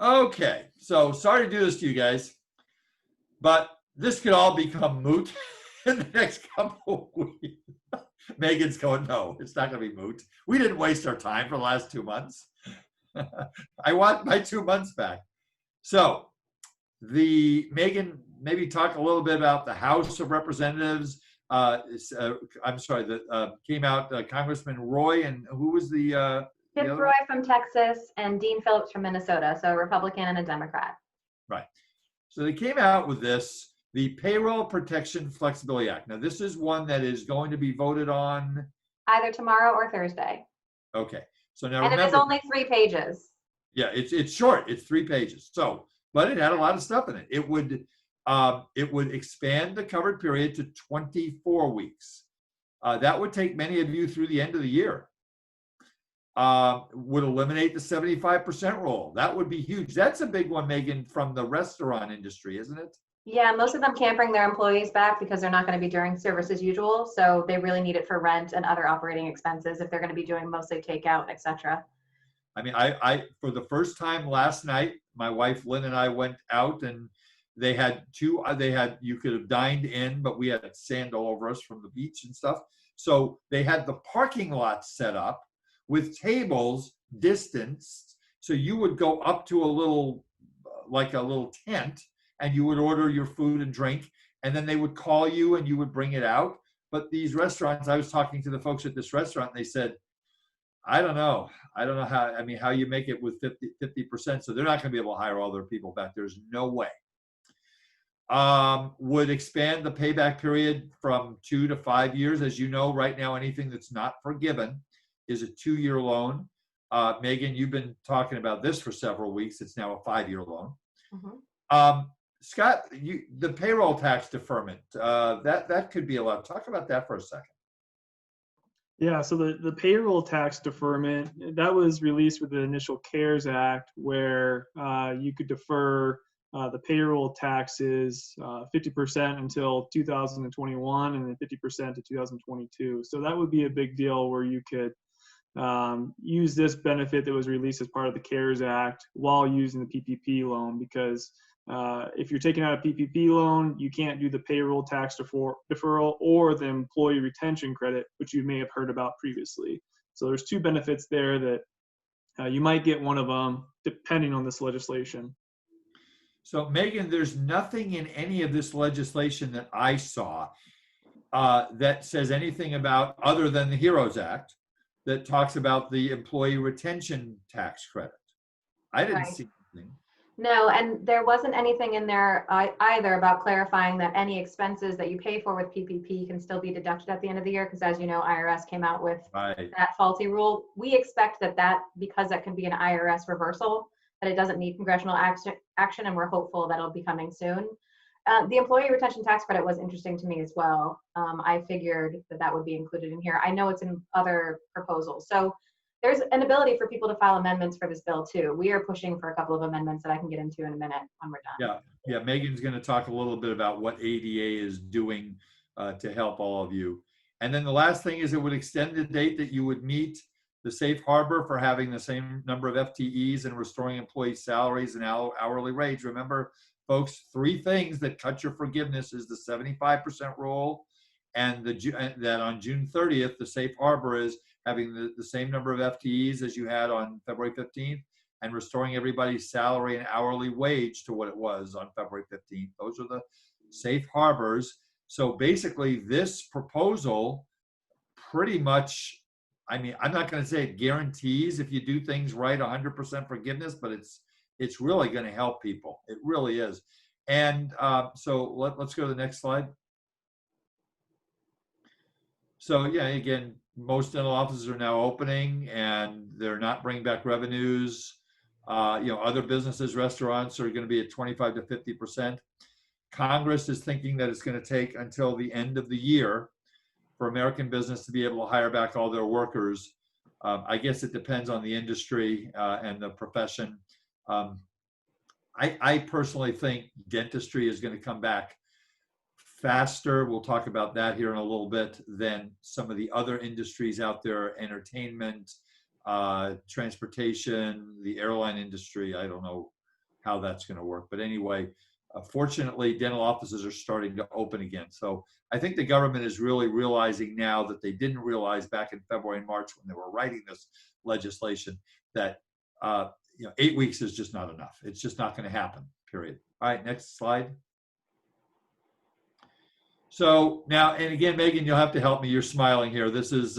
Okay, so sorry to do this to you guys, but this could all become moot in the next couple of weeks. Megan's going, no, it's not going to be moot. We didn't waste our time for the last 2 months. I want my 2 months back. So Megan, maybe talk a little bit about the House of Representatives. Came out, Congressman Roy, and who was the Chip Roy from Texas and Dean Phillips from Minnesota, so a Republican and a Democrat. Right. So they came out with this, the Payroll Protection Flexibility Act. Now, this is one that is going to be voted on either tomorrow or Thursday. Okay. So now and remember, it is only 3 pages. Yeah, it's short. It's 3 pages. So, but it had a lot of stuff in it. It would expand the covered period to 24 weeks. That would take many of you through the end of the year. Would eliminate the 75% rule. That would be huge. That's a big one, Megan, from the restaurant industry, isn't it? Yeah, most of them can't bring their employees back because they're not going to be doing service as usual. So they really need it for rent and other operating expenses if they're going to be doing mostly takeout, et cetera. I mean, I for the first time last night, my wife Lynn and I went out, and they had you could have dined in, but we had sand all over us from the beach and stuff. So they had the parking lot set up with tables distanced. So you would go up to a little tent, and you would order your food and drink, and then they would call you and you would bring it out. But these restaurants, I was talking to the folks at this restaurant, and they said, I don't know how you make it with 50%. So they're not going to be able to hire all their people back. There's no way. Would expand the payback period from 2 to 5 years. As you know, right now, anything that's not forgiven is a 2-year loan. Megan, you've been talking about this for several weeks. It's now a 5-year loan. Mm-hmm. Scott, the payroll tax deferment, that could be a lot. Talk about that for a second. Yeah, so the payroll tax deferment, that was released with the initial CARES Act, where you could defer the payroll taxes 50% until 2021 and then 50% to 2022. So that would be a big deal where you could use this benefit that was released as part of the CARES Act while using the PPP loan, because if you're taking out a PPP loan, you can't do the payroll tax deferral or the employee retention credit, which you may have heard about previously. So there's 2 benefits there that you might get one of them depending on this legislation. So Megan, there's nothing in any of this legislation that I saw that says anything about, other than the HEROES Act, that talks about the employee retention tax credit. I didn't see anything. No, and there wasn't anything in there either about clarifying that any expenses that you pay for with PPP can still be deducted at the end of the year, because as you know, IRS came out with that faulty rule. We expect that because that can be an IRS reversal, that it doesn't need congressional action, and we're hopeful that it'll be coming soon. The employee retention tax credit was interesting to me as well. I figured that would be included in here. I know it's in other proposals. So there's an ability for people to file amendments for this bill too. We are pushing for a couple of amendments that I can get into in a minute when we're done. Yeah. Megan's going to talk a little bit about what ADA is doing to help all of you. And then the last thing is it would extend the date that you would meet the safe harbor for having the same number of FTEs and restoring employee salaries and hourly rates. Remember, folks, 3 things that cut your forgiveness is the 75% rule, and that on June 30th, the safe harbor is having the same number of FTEs as you had on February 15th, and restoring everybody's salary and hourly wage to what it was on February 15th. Those are the safe harbors. So basically, this proposal pretty much, I mean, I'm not going to say it guarantees if you do things right 100% forgiveness, but it's really going to help people. It really is. And so let's go to the next slide. So yeah, again, most dental offices are now opening and they're not bringing back revenues. Other businesses, restaurants are going to be at 25 to 50%. Congress is thinking that it's going to take until the end of the year for American business to be able to hire back all their workers. I guess it depends on the industry and the profession. I personally think dentistry is going to come back faster. We'll talk about that here in a little bit than some of the other industries out there, entertainment, transportation, the airline industry. I don't know how that's going to work. But anyway, fortunately, dental offices are starting to open again. So I think the government is really realizing now that they didn't realize back in February and March when they were writing this legislation that 8 weeks is just not enough. It's just not going to happen, period. All right, next slide. So now, and again, Megan, you'll have to help me. You're smiling here. This is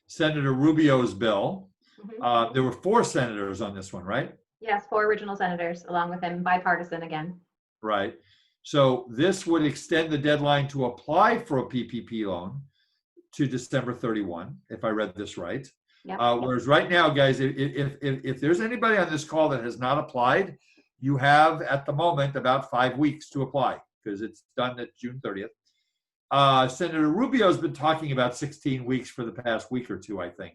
Senator Rubios' bill. Mm-hmm. There were 4 senators on this one, right? Yes, 4 original senators, along with him, bipartisan again. Right. So this would extend the deadline to apply for a PPP loan to December 31, if I read this right. Yep. Whereas right now, guys, if there's anybody on this call that has not applied, you have at the moment about 5 weeks to apply because it's done at June 30th. Senator Rubio's been talking about 16 weeks for the past week or two, I think.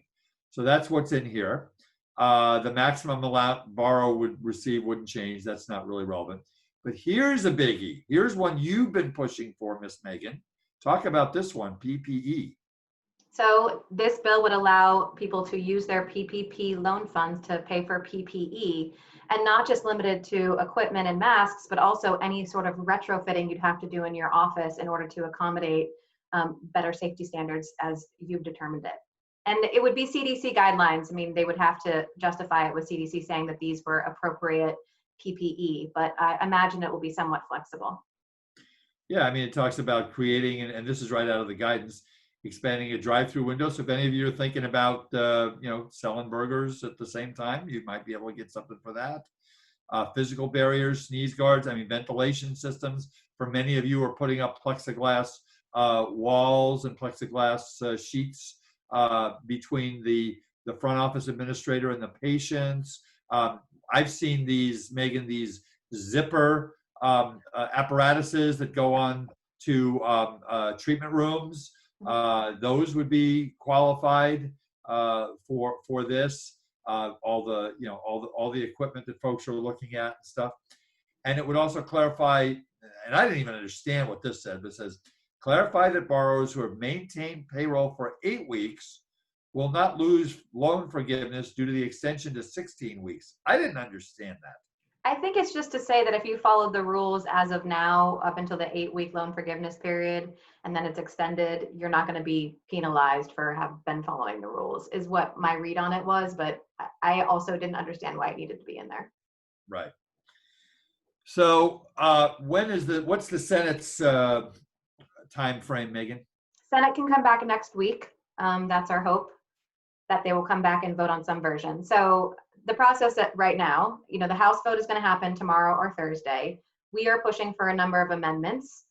So that's what's in here. The maximum amount borrow would receive wouldn't change. That's not really relevant. But here's a biggie. Here's one you've been pushing for, Miss Megan. Talk about this one, PPE. So this bill would allow people to use their PPP loan funds to pay for PPE, and not just limited to equipment and masks, but also any sort of retrofitting you'd have to do in your office in order to accommodate better safety standards as you've determined it. And it would be CDC guidelines. I mean, they would have to justify it with CDC saying that these were appropriate PPE, but I imagine it will be somewhat flexible. Yeah, I mean, it talks about creating, and this is right out of the guidance, expanding a drive-through window. So if any of you are thinking about, selling burgers at the same time, you might be able to get something for that. Physical barriers, sneeze guards, ventilation systems. For many of you are putting up plexiglass walls and plexiglass sheets between the front office administrator and the patients. I've seen these, Megan, these zipper apparatuses that go on to treatment rooms. Those would be qualified for this. All the equipment that folks are looking at and stuff. And it would also clarify, and I didn't even understand what this said, but it says, clarify that borrowers who have maintained payroll for 8 weeks will not lose loan forgiveness due to the extension to 16 weeks. I didn't understand that. I think it's just to say that if you followed the rules as of now up until the 8-week loan forgiveness period, and then it's extended, you're not going to be penalized for have been following the rules, is what my read on it was. But I also didn't understand why it needed to be in there. Right. So what's the Senate's time frame, Megan? Senate can come back next week. That's our hope, that they will come back and vote on some version. So the process right now, the House vote is going to happen tomorrow or Thursday. We are pushing for a number of amendments.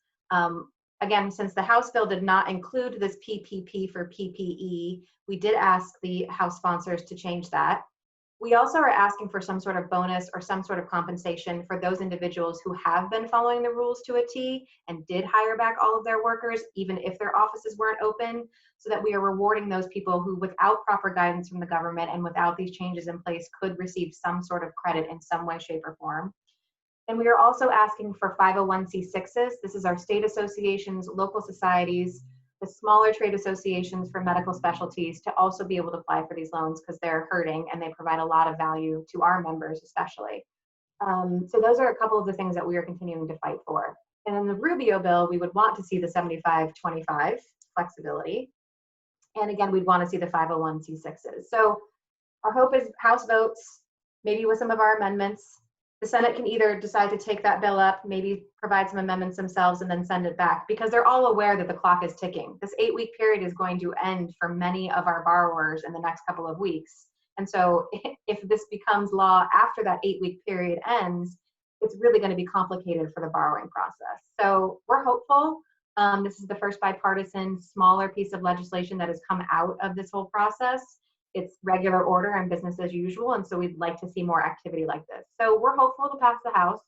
Again, since the House bill did not include this PPP for PPE, we did ask the House sponsors to change that. We also are asking for some sort of bonus or some sort of compensation for those individuals who have been following the rules to a T and did hire back all of their workers, even if their offices weren't open, so that we are rewarding those people who, without proper guidance from the government and without these changes in place, could receive some sort of credit in some way, shape, or form. And we are also asking for 501c6s. This is our state associations, local societies, the smaller trade associations for medical specialties, to also be able to apply for these loans, because they're hurting and they provide a lot of value to our members especially. So those are a couple of the things that we are continuing to fight for. And in the Rubio bill, we would want to see the 75-25 flexibility. And again, we'd want to see the 501c6s. So our hope is House votes, maybe with some of our amendments. The Senate can either decide to take that bill up, maybe provide some amendments themselves, and then send it back, because they're all aware that the clock is ticking. This 8-week period is going to end for many of our borrowers in the next couple of weeks. And so if this becomes law after that 8-week period ends, it's really going to be complicated for the borrowing process. So we're hopeful. This is the first bipartisan, smaller piece of legislation that has come out of this whole process. It's regular order and business as usual, and so we'd like to see more activity like this. So we're hopeful to pass the House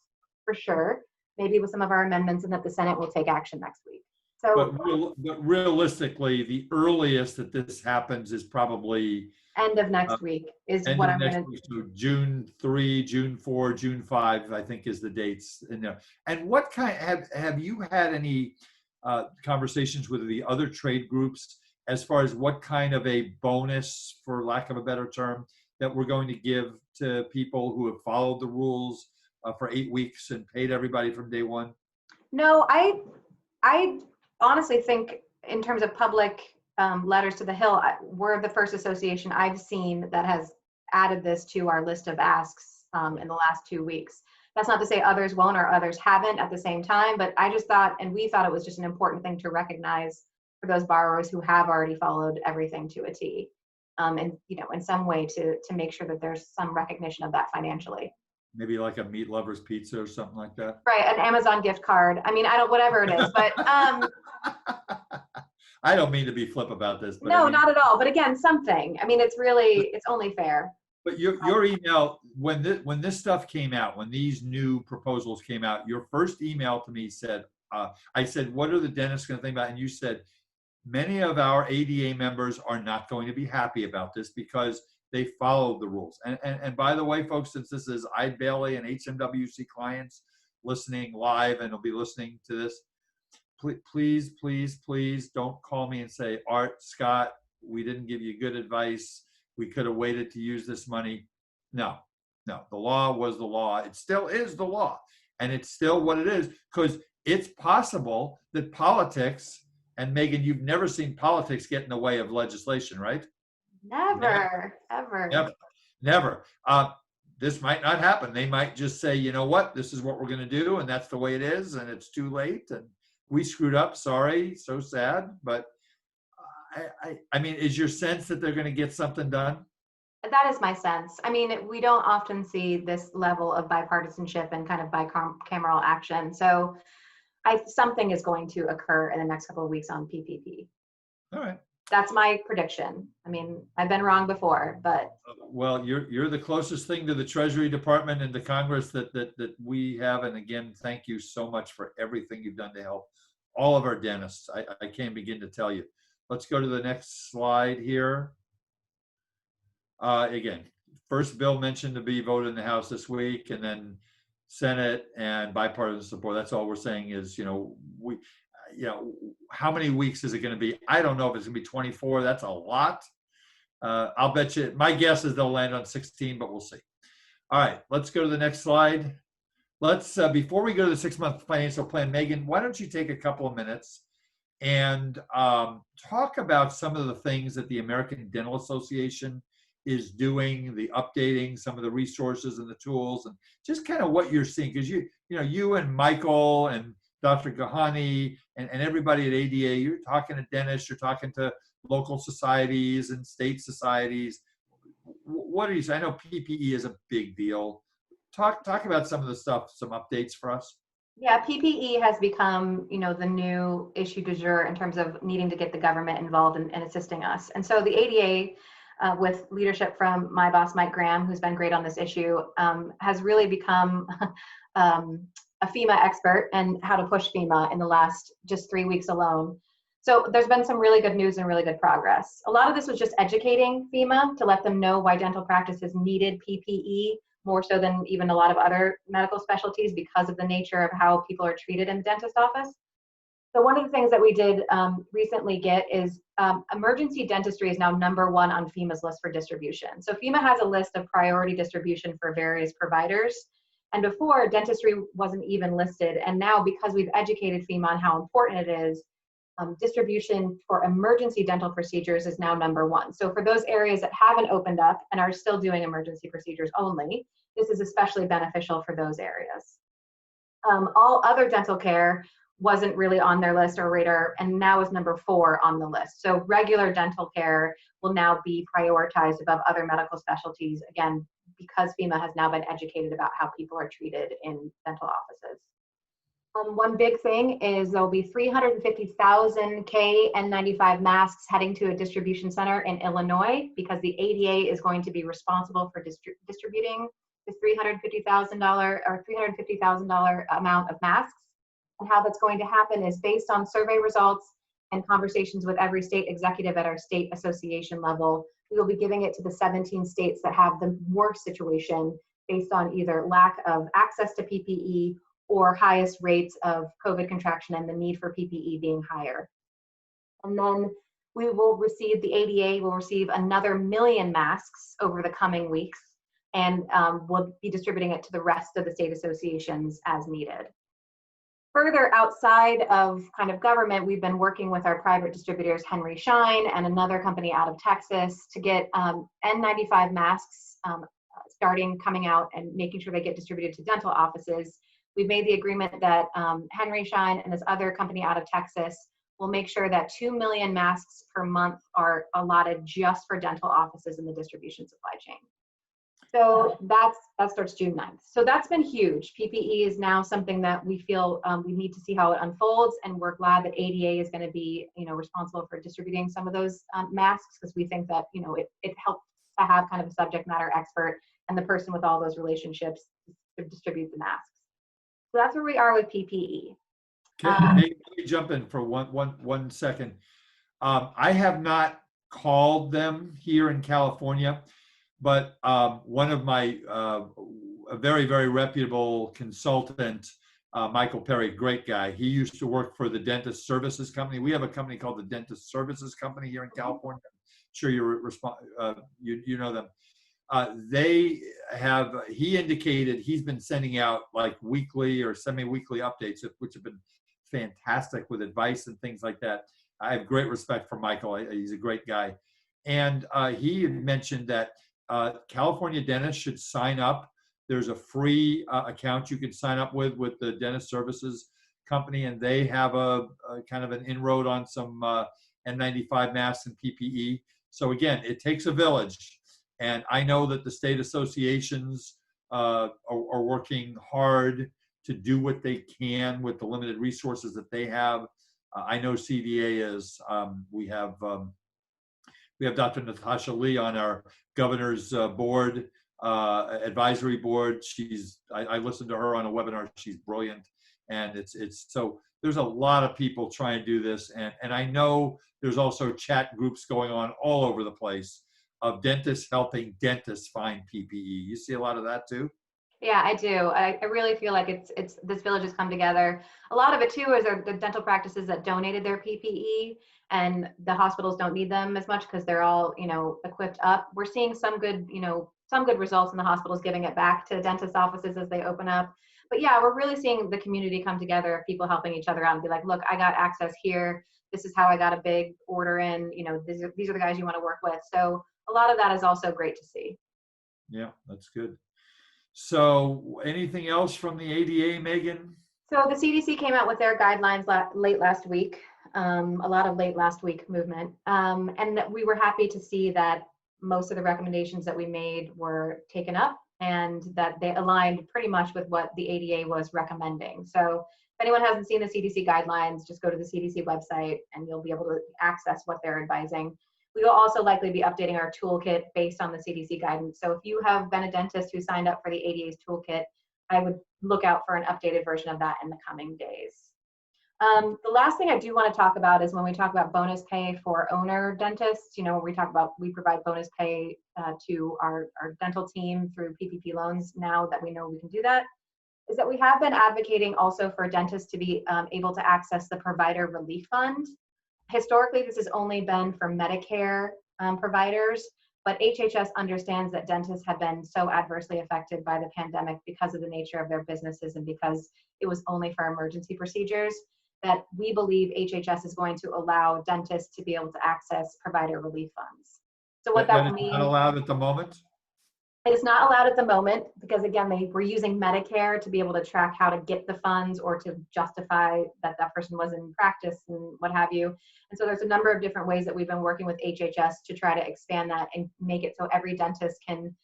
for sure, maybe with some of our amendments, and that the Senate will take action next week. So, but realistically, the earliest that this happens is probably end of next week is what I'm going to. So June 3, June 4, June 5, I think is the dates in there. And what kind have you had any conversations with the other trade groups as far as what kind of a bonus, for lack of a better term, that we're going to give to people who have followed the rules for 8 weeks and paid everybody from day one? No, I honestly think in terms of public letters to the Hill, we're the first association I've seen that has added this to our list of asks in the last 2 weeks. That's not to say others won't or others haven't at the same time, but I just thought, and we thought it was just an important thing to recognize for those borrowers who have already followed everything to a T, and in some way to make sure that there's some recognition of that financially. Maybe like a Meat Lovers pizza or something like that. Right, an Amazon gift card. I mean, whatever it is, but I don't mean to be flip about this. But no, not at all. But again, something. I mean, it's only fair. But your email, when this stuff came out, when these new proposals came out, your first email to me said, I said, what are the dentists going to think about? And you said, many of our ADA members are not going to be happy about this because they followed the rules. And by the way, folks, since this is Eide Bailly and HMWC clients listening live and will be listening to this, please, please, please don't call me and say, Art, Scott, we didn't give you good advice. We could have waited to use this money. No, the law was the law. It still is the law. And it's still what it is, because it's possible that politics, and Megan, you've never seen politics get in the way of legislation, right? Never, ever. Never. This might not happen. They might just say, you know what, this is what we're going to do, and that's the way it is, and it's too late, and we screwed up. Sorry, so sad. But I mean, is your sense that they're going to get something done? That is my sense. I mean, we don't often see this level of bipartisanship and kind of bicameral action. So something is going to occur in the next couple of weeks on PPP. All right. That's my prediction. I mean, I've been wrong before, but. Well, you're the closest thing to the Treasury Department and to Congress that we have. And again, thank you so much for everything you've done to help all of our dentists. I can't begin to tell you. Let's go to the next slide here. Again, first bill mentioned to be voted in the House this week, and then Senate and bipartisan support. That's all we're saying is, how many weeks is it going to be? I don't know if it's going to be 24. That's a lot. I'll bet you, my guess is they'll land on 16, but we'll see. All right, let's go to the next slide. Let's, before we go to the 6-month financial plan, Megan, why don't you take a couple of minutes and talk about some of the things that the American Dental Association is doing, the updating, some of the resources and the tools, and just kind of what you're seeing. Because you and Michael and Dr. Gahani and everybody at ADA, you're talking to dentists, you're talking to local societies and state societies. What are you saying? I know PPE is a big deal. Talk about some of the stuff, some updates for us. Yeah, PPE has become, the new issue du jour in terms of needing to get the government involved in assisting us. And so the ADA, with leadership from my boss, Mike Graham, who's been great on this issue, has really become a FEMA expert and how to push FEMA in the last just 3 weeks alone. So there's been some really good news and really good progress. A lot of this was just educating FEMA to let them know why dental practices needed PPE more so than even a lot of other medical specialties because of the nature of how people are treated in the dentist office. So one of the things that we did recently get is emergency dentistry is now #1 on FEMA's list for distribution. So FEMA has a list of priority distribution for various providers. And before, dentistry wasn't even listed. And now, because we've educated FEMA on how important it is, distribution for emergency dental procedures is now #1. So for those areas that haven't opened up and are still doing emergency procedures only, this is especially beneficial for those areas. All other dental care wasn't really on their list or radar, and now is #4 on the list. So regular dental care will now be prioritized above other medical specialties, again, because FEMA has now been educated about how people are treated in dental offices. One big thing is there'll be 350,000 KN95 masks heading to a distribution center in Illinois because the ADA is going to be responsible for distributing the $350,000 amount of masks. And how that's going to happen is based on survey results and conversations with every state executive at our state association level. We will be giving it to the 17 states that have the worst situation based on either lack of access to PPE or highest rates of COVID contraction and the need for PPE being higher. And then we will receive, the ADA will receive another 1 million masks over the coming weeks, and we'll be distributing it to the rest of the state associations as needed. Further outside of kind of government, we've been working with our private distributors, Henry Schein and another company out of Texas, to get N95 masks coming out and making sure they get distributed to dental offices. We've made the agreement that Henry Schein and this other company out of Texas will make sure that 2 million masks per month are allotted just for dental offices in the distribution supply chain. So that starts June 9th. So that's been huge. PPE is now something that we feel we need to see how it unfolds, and we're glad that ADA is going to be, responsible for distributing some of those masks, because we think that, it helps to have kind of a subject matter expert and the person with all those relationships to distribute the masks. So that's where we are with PPE. Let me jump in for one second. I have not called them here in California, but one of my a very, very reputable consultant, Michael Perry, great guy. He used to work for the Dentist Services Company. We have a company called the Dentist Services Company here in California. I'm sure you know them. He indicated he's been sending out like weekly or semi-weekly updates, which have been fantastic with advice and things like that. I have great respect for Michael. He's a great guy. And he had mentioned that California dentists should sign up. There's a free account you can sign up with the Dentist Services Company, and they have a kind of an inroad on some N95 masks and PPE. So again, it takes a village. And I know that the state associations are working hard to do what they can with the limited resources that they have. I know CVA is. We have Dr. Natasha Lee on our governor's board, advisory board. I listened to her on a webinar. She's brilliant, and it's so there's a lot of people trying to do this, and I know there's also chat groups going on all over the place of dentists helping dentists find PPE. You see a lot of that too? Yeah, I do. I really feel like it's this village has come together. A lot of it too is the dental practices that donated their PPE, and the hospitals don't need them as much because they're all, equipped up. We're seeing some good results in the hospitals giving it back to dentist offices as they open up. But yeah, we're really seeing the community come together of people helping each other out and be like, look, I got access here. This is how I got a big order in. These are the guys you want to work with. So a lot of that is also great to see. Yeah, that's good. So anything else from the ADA, Megan? So the CDC came out with their guidelines late last week, a lot of late last week movement. And we were happy to see that most of the recommendations that we made were taken up and that they aligned pretty much with what the ADA was recommending. So if anyone hasn't seen the CDC guidelines, just go to the CDC website and you'll be able to access what they're advising. We will also likely be updating our toolkit based on the CDC guidance. So if you have been a dentist who signed up for the ADA's toolkit, I would look out for an updated version of that in the coming days. The last thing I do want to talk about is when we talk about bonus pay for owner dentists, we provide bonus pay to our dental team through PPP loans now that we know we can do that, is that we have been advocating also for dentists to be able to access the Provider Relief Fund. Historically, this has only been for Medicare providers, but HHS understands that dentists have been so adversely affected by the pandemic because of the nature of their businesses and because it was only for emergency procedures, that we believe HHS is going to allow dentists to be able to access provider relief funds. So what that will mean— not allowed at the moment? It is not allowed at the moment because, again, we're using Medicare to be able to track how to get the funds or to justify that that person was in practice and what have you. And so there's a number of different ways that we've been working with HHS to try to expand that and make it so every dentist can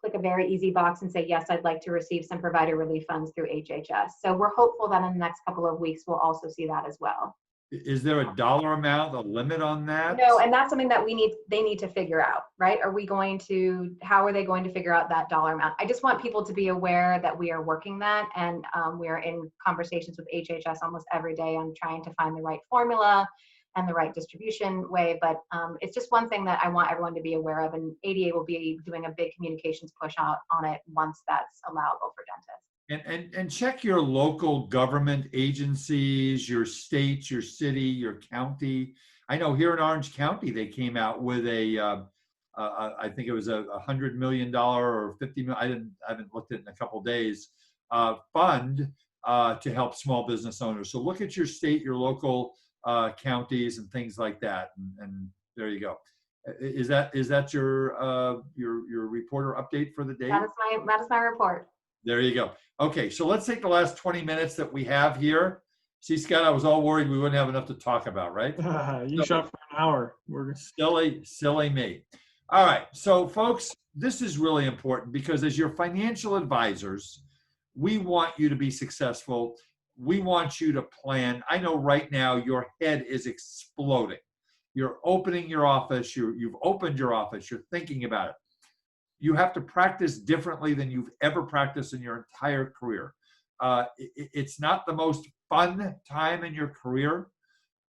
click a very easy box and say, yes, I'd like to receive some provider relief funds through HHS. So we're hopeful that in the next couple of weeks, we'll also see that as well. Is there a dollar amount, a limit on that? No, and that's something that they need to figure out, right? How are they going to figure out that dollar amount? I just want people to be aware that we are working that, and we are in conversations with HHS almost every day on trying to find the right formula and the right distribution way. But it's just one thing that I want everyone to be aware of, and ADA will be doing a big communications push out on it once that's allowable for dentists. And check your local government agencies, your state, your city, your county. I know here in Orange County, they came out with I think it was a $100 million or $50 million, I haven't looked at it in a couple of days, fund to help small business owners. So look at your state, your local counties and things like that. And there you go. Is that your reporter update for the day? That is my report. There you go. Okay, so let's take the last 20 minutes that we have here. See, Scott, I was all worried we wouldn't have enough to talk about, right? You shot for an hour. Silly me. All right, so folks, this is really important because as your financial advisors, we want you to be successful. We want you to plan. I know right now your head is exploding. You're opening your office. You've opened your office. You're thinking about it. You have to practice differently than you've ever practiced in your entire career. It's not the most fun time in your career,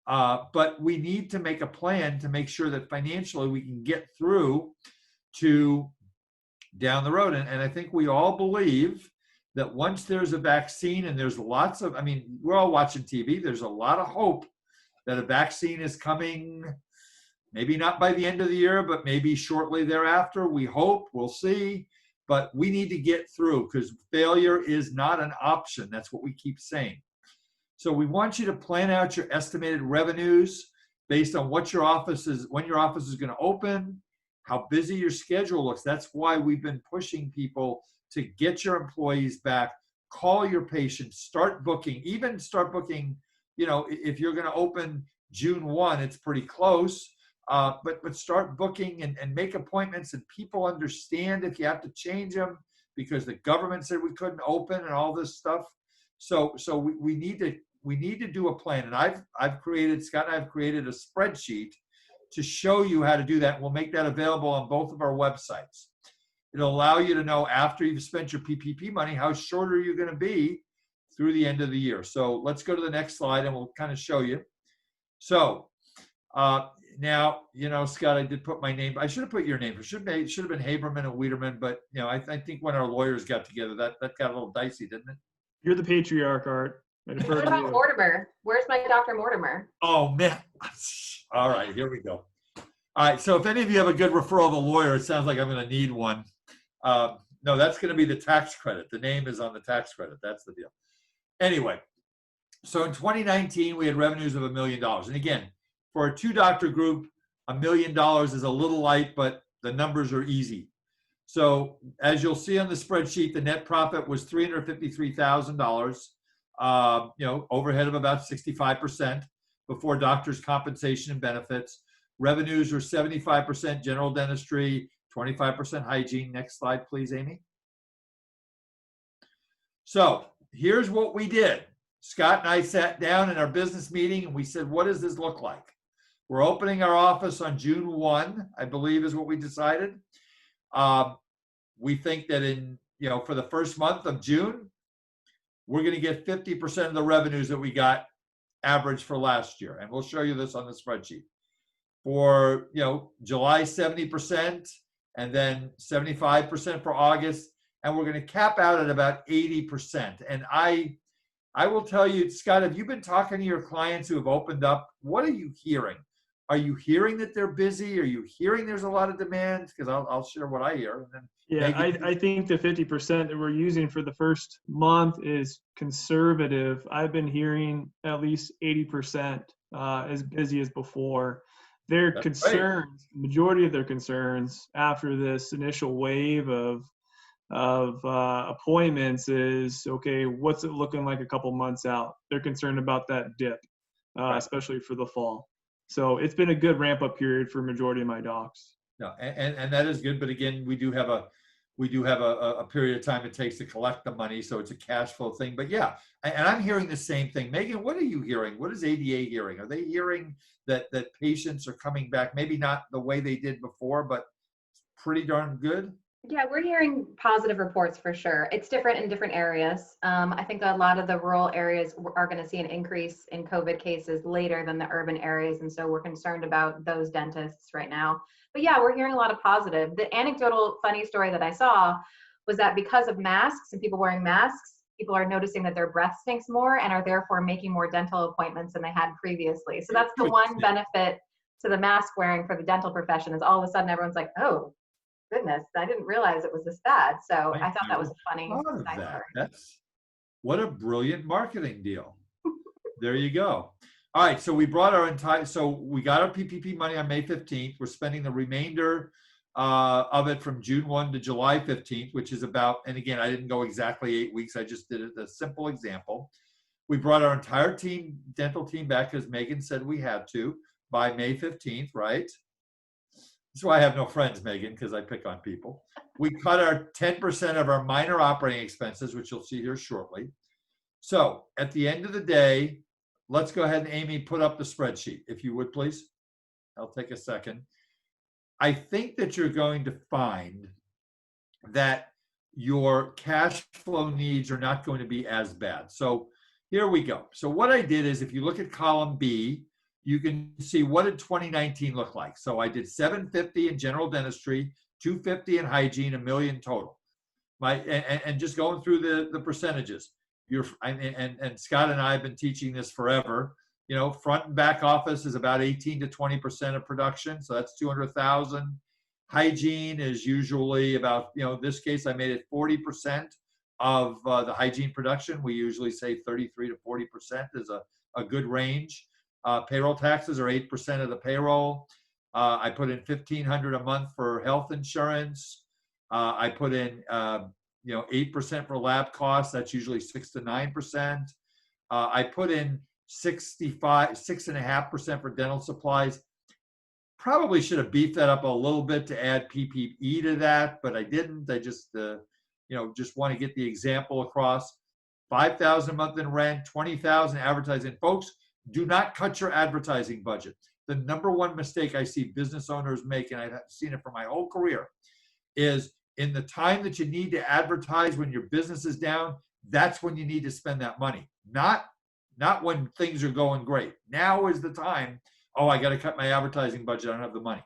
but we need to make a plan to make sure that financially we can get through to down the road. And I think we all believe that once there's a vaccine, and there's lots of, I mean, we're all watching TV, there's a lot of hope that a vaccine is coming, maybe not by the end of the year, but maybe shortly thereafter. We hope, we'll see, but we need to get through, because failure is not an option. That's what we keep saying. So we want you to plan out your estimated revenues based on what your office is, when your office is going to open, how busy your schedule looks. That's why we've been pushing people to get your employees back, call your patients, start booking, even start booking, you know, if you're going to open June 1, it's pretty close, but start booking and make appointments, and people understand if you have to change them because the government said we couldn't open and all this stuff. So we need to do a plan. And I've created, Scott and I have created a spreadsheet to show you how to do that. We'll make that available on both of our websites. It'll allow you to know after you've spent your PPP money, how short are you going to be through the end of the year. So let's go to the next slide and we'll kind of show you. So now, you know, Scott, I did put my name. I should have put your name. It should have been Haberman and Wiederman, but you know, I think when our lawyers got together, that got a little dicey, didn't it? You're the patriarch, Art. What about Mortimer? Where's my Dr. Mortimer? Oh man. All right, here we go. All right, so if any of you have a good referral of a lawyer, it sounds like I'm going to need one. No, that's going to be the tax credit. The name is on the tax credit. That's the deal. Anyway, so in 2019, we had revenues of $1 million. And again, for a 2-doctor group, $1 million is a little light, but the numbers are easy. So as you'll see on the spreadsheet, the net profit was $353,000, you know, overhead of about 65% before doctors' compensation and benefits. Revenues were 75% general dentistry, 25% hygiene. Next slide, please, Amy. So here's what we did. Scott and I sat down in our business meeting and we said, what does this look like? We're opening our office on June 1, I believe is what we decided. We think that for the first month of June, we're going to get 50% of the revenues that we got average for last year. And we'll show you this on the spreadsheet. For, July, 70%, and then 75% for August. And we're going to cap out at about 80%. And I will tell you, Scott, have you been talking to your clients who have opened up? What are you hearing? Are you hearing that they're busy? Are you hearing there's a lot of demand? Because I'll share what I hear. And then I think the 50% that we're using for the first month is conservative. I've been hearing at least 80% as busy as before. Their concerns, majority of their concerns after this initial wave of appointments is, okay, what's it looking like a couple months out? They're concerned about that dip, especially for the fall. So it's been a good ramp up period for majority of my docs. No, and that is good. But again, we do have a period of time it takes to collect the money, so it's a cash flow thing. But yeah, and I'm hearing the same thing. Megan, what are you hearing? What is ADA hearing? Are they hearing that patients are coming back? Maybe not the way they did before, but pretty darn good. Yeah, we're hearing positive reports for sure. It's different in different areas. I think a lot of the rural areas are going to see an increase in COVID cases later than the urban areas. And so we're concerned about those dentists right now. But yeah, we're hearing a lot of positive. The anecdotal funny story that I saw was that because of masks and people wearing masks, people are noticing that their breath stinks more and are therefore making more dental appointments than they had previously. So that's the one benefit to the mask wearing for the dental profession is all of a sudden everyone's like, oh, goodness, I didn't realize it was this bad. So I thought that was a funny side story. What a brilliant marketing deal. There you go. All right, so we brought we got our PPP money on May 15th. We're spending the remainder of it from June 1 to July 15th, which is about, and again, I didn't go exactly 8 weeks. I just did it a simple example. We brought our entire dental team back because Megan said we had to by May 15th, right? That's why I have no friends, Megan, because I pick on people. We cut our 10% of our minor operating expenses, which you'll see here shortly. So at the end of the day, let's go ahead and Amy, put up the spreadsheet, if you would, please. I'll take a second. I think that you're going to find that your cash flow needs are not going to be as bad. So here we go. So what I did is, if you look at column B, you can see what did 2019 look like. So I did 750 in general dentistry, 250 in hygiene, $1 million total. And just going through the percentages. And Scott and I have been teaching this forever. You know, front and back office is about 18 to 20% of production, so that's 200,000. Hygiene is usually about, you know, in this case I made it 40% of the hygiene production. We usually say 33 to 40% is a good range. Payroll taxes are 8% of the payroll. I put in $1,500 a month for health insurance. I put in 8% for lab costs. That's usually 6 to 9%. I put in 6.5% for dental supplies. Probably should have beefed that up a little bit to add PPE to that, but I didn't. I just want to get the example across. $5,000 a month in rent, $20,000 advertising. Folks, do not cut your advertising budget. The number one mistake I see business owners make, and I've seen it for my whole career, is in the time that you need to advertise when your business is down, that's when you need to spend that money. Not when things are going great. Now is the time, oh, I got to cut my advertising budget, I don't have the money.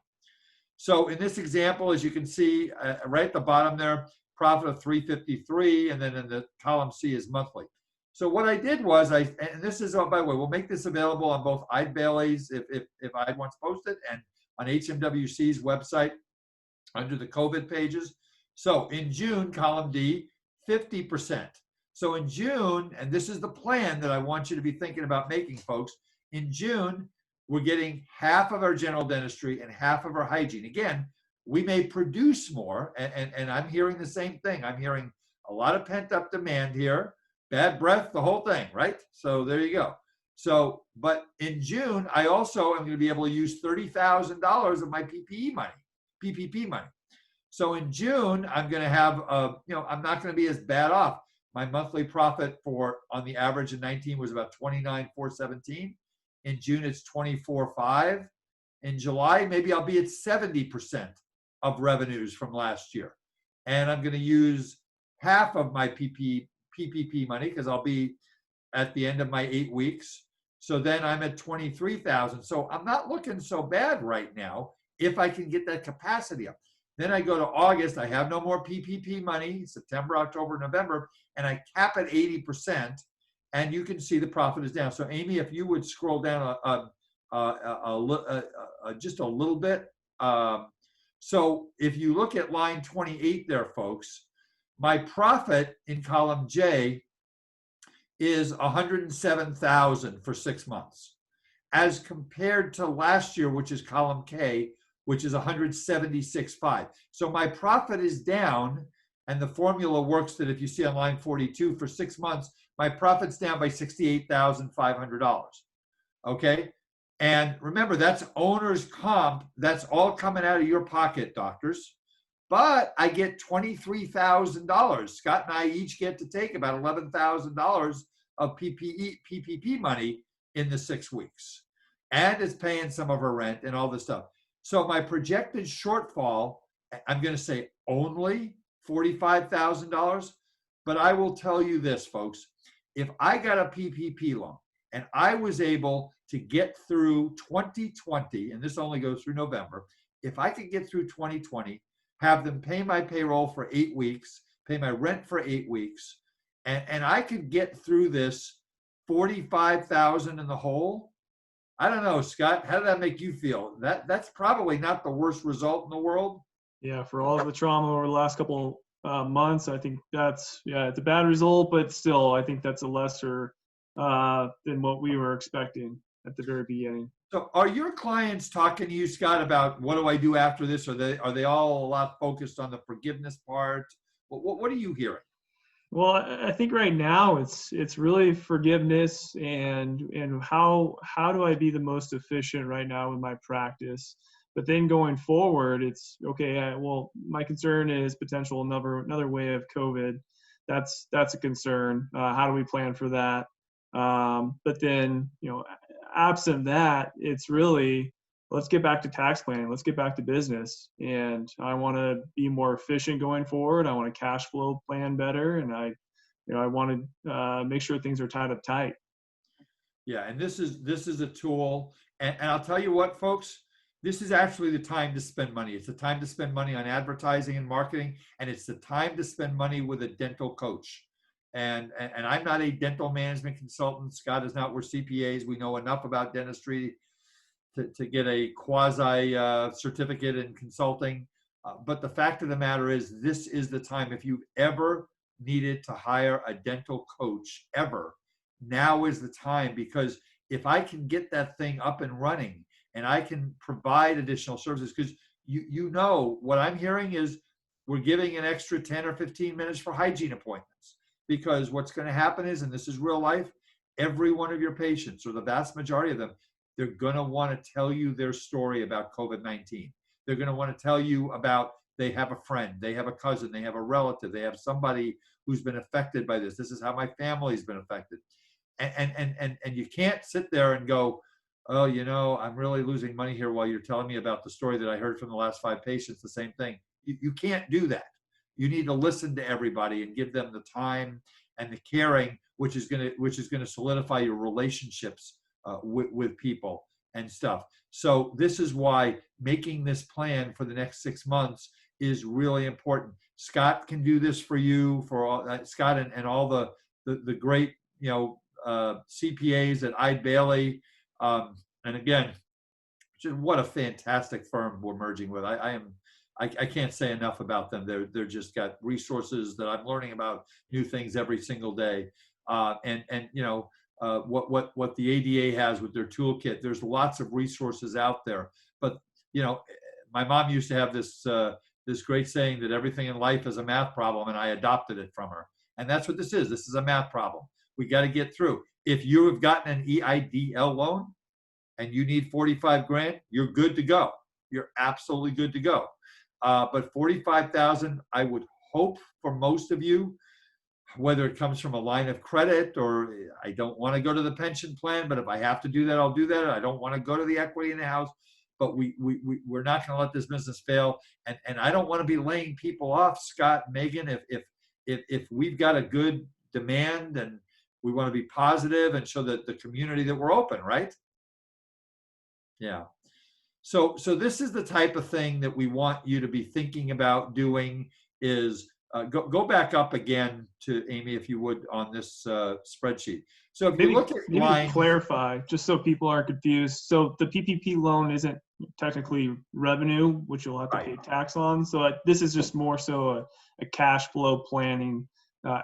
So in this example, as you can see, right at the bottom there, profit of 353, and then in the column C is monthly. So what I did was, and this is, oh, by the way, we'll make this available on both Eide Bailly's, if I want to post it, and on HMWC's website under the COVID pages. So in June, column D, 50%. So in June, and this is the plan that I want you to be thinking about making, folks, in June, we're getting half of our general dentistry and half of our hygiene. Again, we may produce more, and I'm hearing the same thing. I'm hearing a lot of pent-up demand here, bad breath, the whole thing, right? So there you go. So, but in June, I also am going to be able to use $30,000 of my PPP money. So in June, I'm going to have, I'm not going to be as bad off. My monthly profit on the average in 19 was about $29,417. In June, it's $24,500. In July, maybe I'll be at 70% of revenues from last year. And I'm going to use half of my PPP money because I'll be at the end of my 8 weeks. So then I'm at 23,000. So I'm not looking so bad right now if I can get that capacity up. Then I go to August, I have no more PPP money, September, October, November, and I cap at 80%, and you can see the profit is down. So Amy, if you would scroll down just a little bit. So if you look at line 28 there, folks, my profit in column J is $107,000 for 6 months, as compared to last year, which is column K, which is $176,500. So my profit is down, and the formula works that if you see on line 42 for 6 months, my profit's down by $68,500. Okay, and remember that's owner's comp. That's all coming out of your pocket, doctors. But I get $23,000. Scott and I each get to take about $11,000 of PPP money in the 6 weeks, and it's paying some of our rent and all this stuff. So my projected shortfall, I'm going to say only $45,000. But I will tell you this, folks, if I got a PPP loan and I was able to get through 2020, and this only goes through November, if I could get through 2020, have them pay my payroll for 8 weeks, pay my rent for 8 weeks, and I could get through this 45,000 in the hole. I don't know, Scott, how did that make you feel? That's probably not the worst result in the world. Yeah, for all of the trauma over the last couple months, I think it's a bad result, but still, I think that's a lesser than what we were expecting at the very beginning. So are your clients talking to you, Scott, about what do I do after this? Are they all a lot focused on the forgiveness part? What are you hearing? Well, I think right now it's really forgiveness and how do I be the most efficient right now in my practice. But then going forward, it's okay. Well, my concern is potential another wave of COVID. That's a concern. How do we plan for that? But then absent that, it's really let's get back to tax planning. Let's get back to business. And I want to be more efficient going forward. I want to cash flow plan better. And I want to make sure things are tied up tight. Yeah, and this is a tool, and I'll tell you what, folks, this is actually the time to spend money. It's the time to spend money on advertising and marketing, and it's the time to spend money with a dental coach. And I'm not a dental management consultant. Scott is not. We're CPAs. We know enough about dentistry to get a quasi certificate in consulting. But the fact of the matter is, this is the time. If you've ever needed to hire a dental coach, ever, now is the time, because if I can get that thing up and running and I can provide additional services, because you know what I'm hearing is we're giving an extra 10 or 15 minutes for hygiene appointments, because what's going to happen is, and this is real life, every one of your patients, or the vast majority of them, they're going to want to tell you their story about COVID-19. They're going to want to tell you about, they have a friend, they have a cousin, they have a relative, they have somebody who's been affected by this. This is how my family's been affected. And you can't sit there and go, oh, I'm really losing money here while you're telling me about the story that I heard from the last 5 patients, the same thing. You can't do that. You need to listen to everybody and give them the time and the caring, which is going to solidify your relationships with people and stuff. So this is why making this plan for the next 6 months is really important. Scott can do this for you, for all, Scott and all the great CPAs at Eide Bailly, and again, just what a fantastic firm we're merging with. I can't say enough about them. They're just got resources that I'm learning about, new things every single day, what the ADA has with their toolkit. There's lots of resources out there. But my mom used to have this great saying that everything in life is a math problem, and I adopted it from her. And that's what this is. This is a math problem. We got to get through. If you have gotten an EIDL loan and you need 45 grand, you're good to go. You're absolutely good to go. But 45,000, I would hope for most of you, whether it comes from a line of credit or I don't want to go to the pension plan, but if I have to do that, I'll do that. I don't want to go to the equity in the house, but we're not going to let this business fail. And I don't want to be laying people off, Scott, Megan, if we've got a good demand and we want to be positive and show that the community that we're open, right? Yeah. So this is the type of thing that we want you to be thinking about doing is go back up again to Amy, if you would, on this spreadsheet. So if you look at line, clarify, just so people aren't confused. So the PPP loan isn't technically revenue, which you'll have to pay tax on. So this is just more so a cash flow planning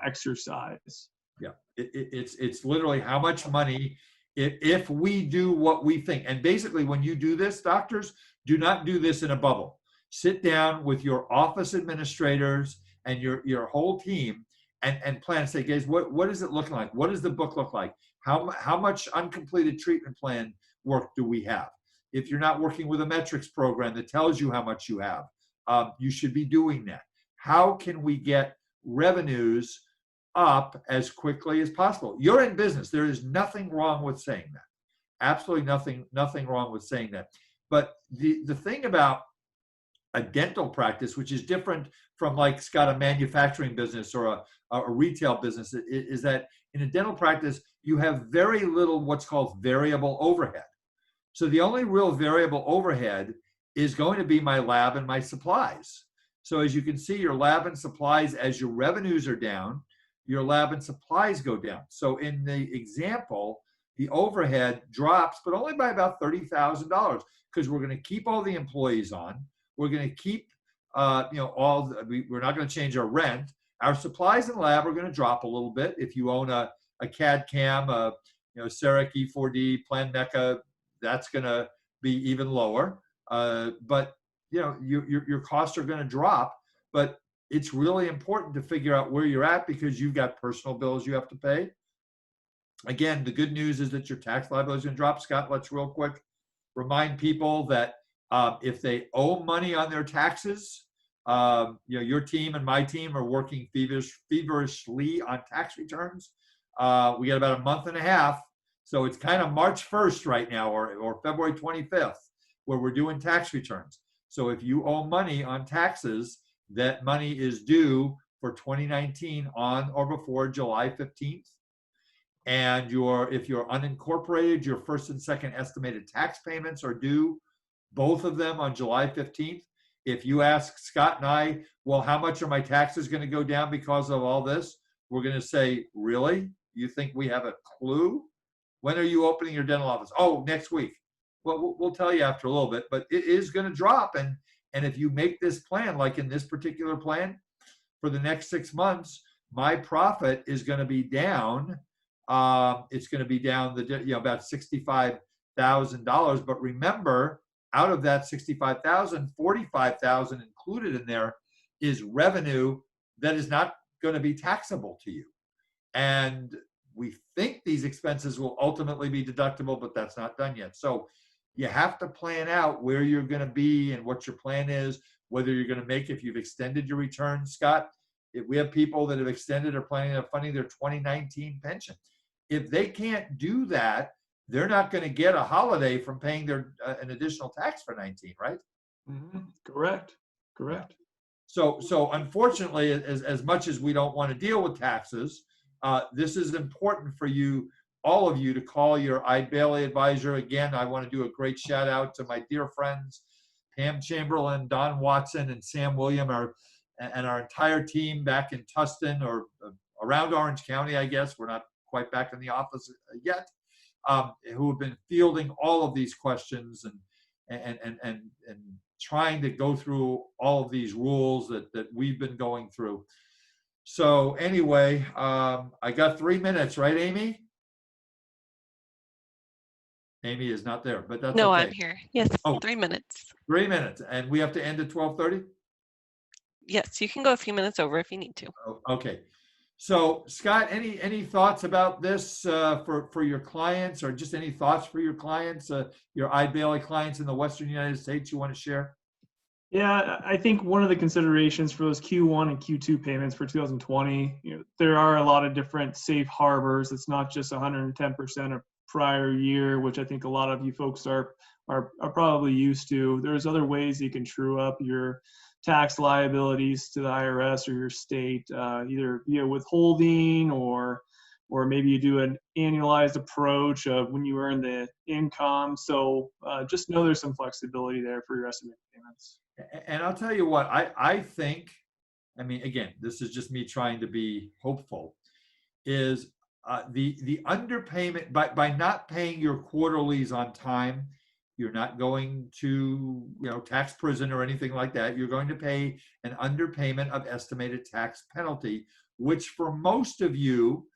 exercise. Yeah, it's literally how much money if we do what we think. And basically, when you do this, doctors, do not do this in a bubble. Sit down with your office administrators and your whole team and plan and say, guys, what is it looking like? What does the book look like? How much uncompleted treatment plan work do we have? If you're not working with a metrics program that tells you how much you have, you should be doing that. How can we get revenues up as quickly as possible? You're in business. There is nothing wrong with saying that. Absolutely nothing wrong with saying that. But the thing about a dental practice, which is different from, like, Scott, a manufacturing business or a retail business, is that in a dental practice, you have very little what's called variable overhead. So the only real variable overhead is going to be my lab and my supplies. So as you can see, your lab and supplies, as your revenues are down, your lab and supplies go down. So in the example, the overhead drops, but only by about $30,000, because we're going to keep all the employees on. We're going to keep, we're not going to change our rent. Our supplies and lab are going to drop a little bit. If you own a CAD CAM, Cerac E4D, Planmeca, that's going to be even lower. But your costs are going to drop. But it's really important to figure out where you're at, because you've got personal bills you have to pay. Again, the good news is that your tax liability is going to drop. Scott, let's real quick remind people that if they owe money on their taxes, your team and my team are working feverishly on tax returns. We got about a month and a half. So it's kind of March 1st right now, or February 25th. where we're doing tax returns. So if you owe money on taxes, that money is due for 2019 on or before July 15th. And if you're unincorporated, your first and second estimated tax payments are due, both of them on July 15th. If you ask Scott and I, well, how much are my taxes going to go down because of all this? We're going to say, really? You think we have a clue? When are you opening your dental office? Oh, next week. Well, we'll tell you after a little bit, but it is going to drop. And if you make this plan, like in this particular plan, for the next 6 months, my profit is going to be down. It's going to be down about $65,000. But remember, out of that $65,000, $45,000 included in there is revenue that is not going to be taxable to you. And we think these expenses will ultimately be deductible, but that's not done yet. So you have to plan out where you're going to be and what your plan is, whether you're going to make, if you've extended your return, Scott. If we have people that have extended or planning on funding their 2019 pension, if they can't do that, they're not going to get a holiday from paying their an additional tax for 19, right? Mm-hmm. Correct. So unfortunately, as much as we don't want to deal with taxes, this is important for you, all of you, to call your Eide Bailly advisor. Again, I want to do a great shout out to my dear friends, Pam Chamberlain, Don Watson, and Sam William, and our entire team back in Tustin, or around Orange County, I guess. We're not quite back in the office yet, who have been fielding all of these questions and trying to go through all of these rules that we've been going through. So anyway, I got 3 minutes, right, Amy? Amy is not there, but that's No, okay. I'm here. Yes, Oh. 3 minutes. 3 minutes, and we have to end at 12:30? Yes, you can go a few minutes over if you need to. Okay. So Scott, any thoughts about this for your clients, or just any thoughts for your clients, your Eide Bailly clients in the Western United States you want to share? Yeah, I think one of the considerations for those Q1 and Q2 payments for 2020, there are a lot of different safe harbors. It's not just 110% of prior year, which I think a lot of you folks are probably used to. There's other ways you can true up your tax liabilities to the IRS or your state, either via withholding or maybe you do an annualized approach of when you earn the income. So just know there's some flexibility there for your estimated payments. And I'll tell you what, I think, I mean, again, this is just me trying to be hopeful, is the underpayment, by not paying your quarterlies on time, you're not going to, tax prison or anything like that. You're going to pay an underpayment of estimated tax penalty, which for most of you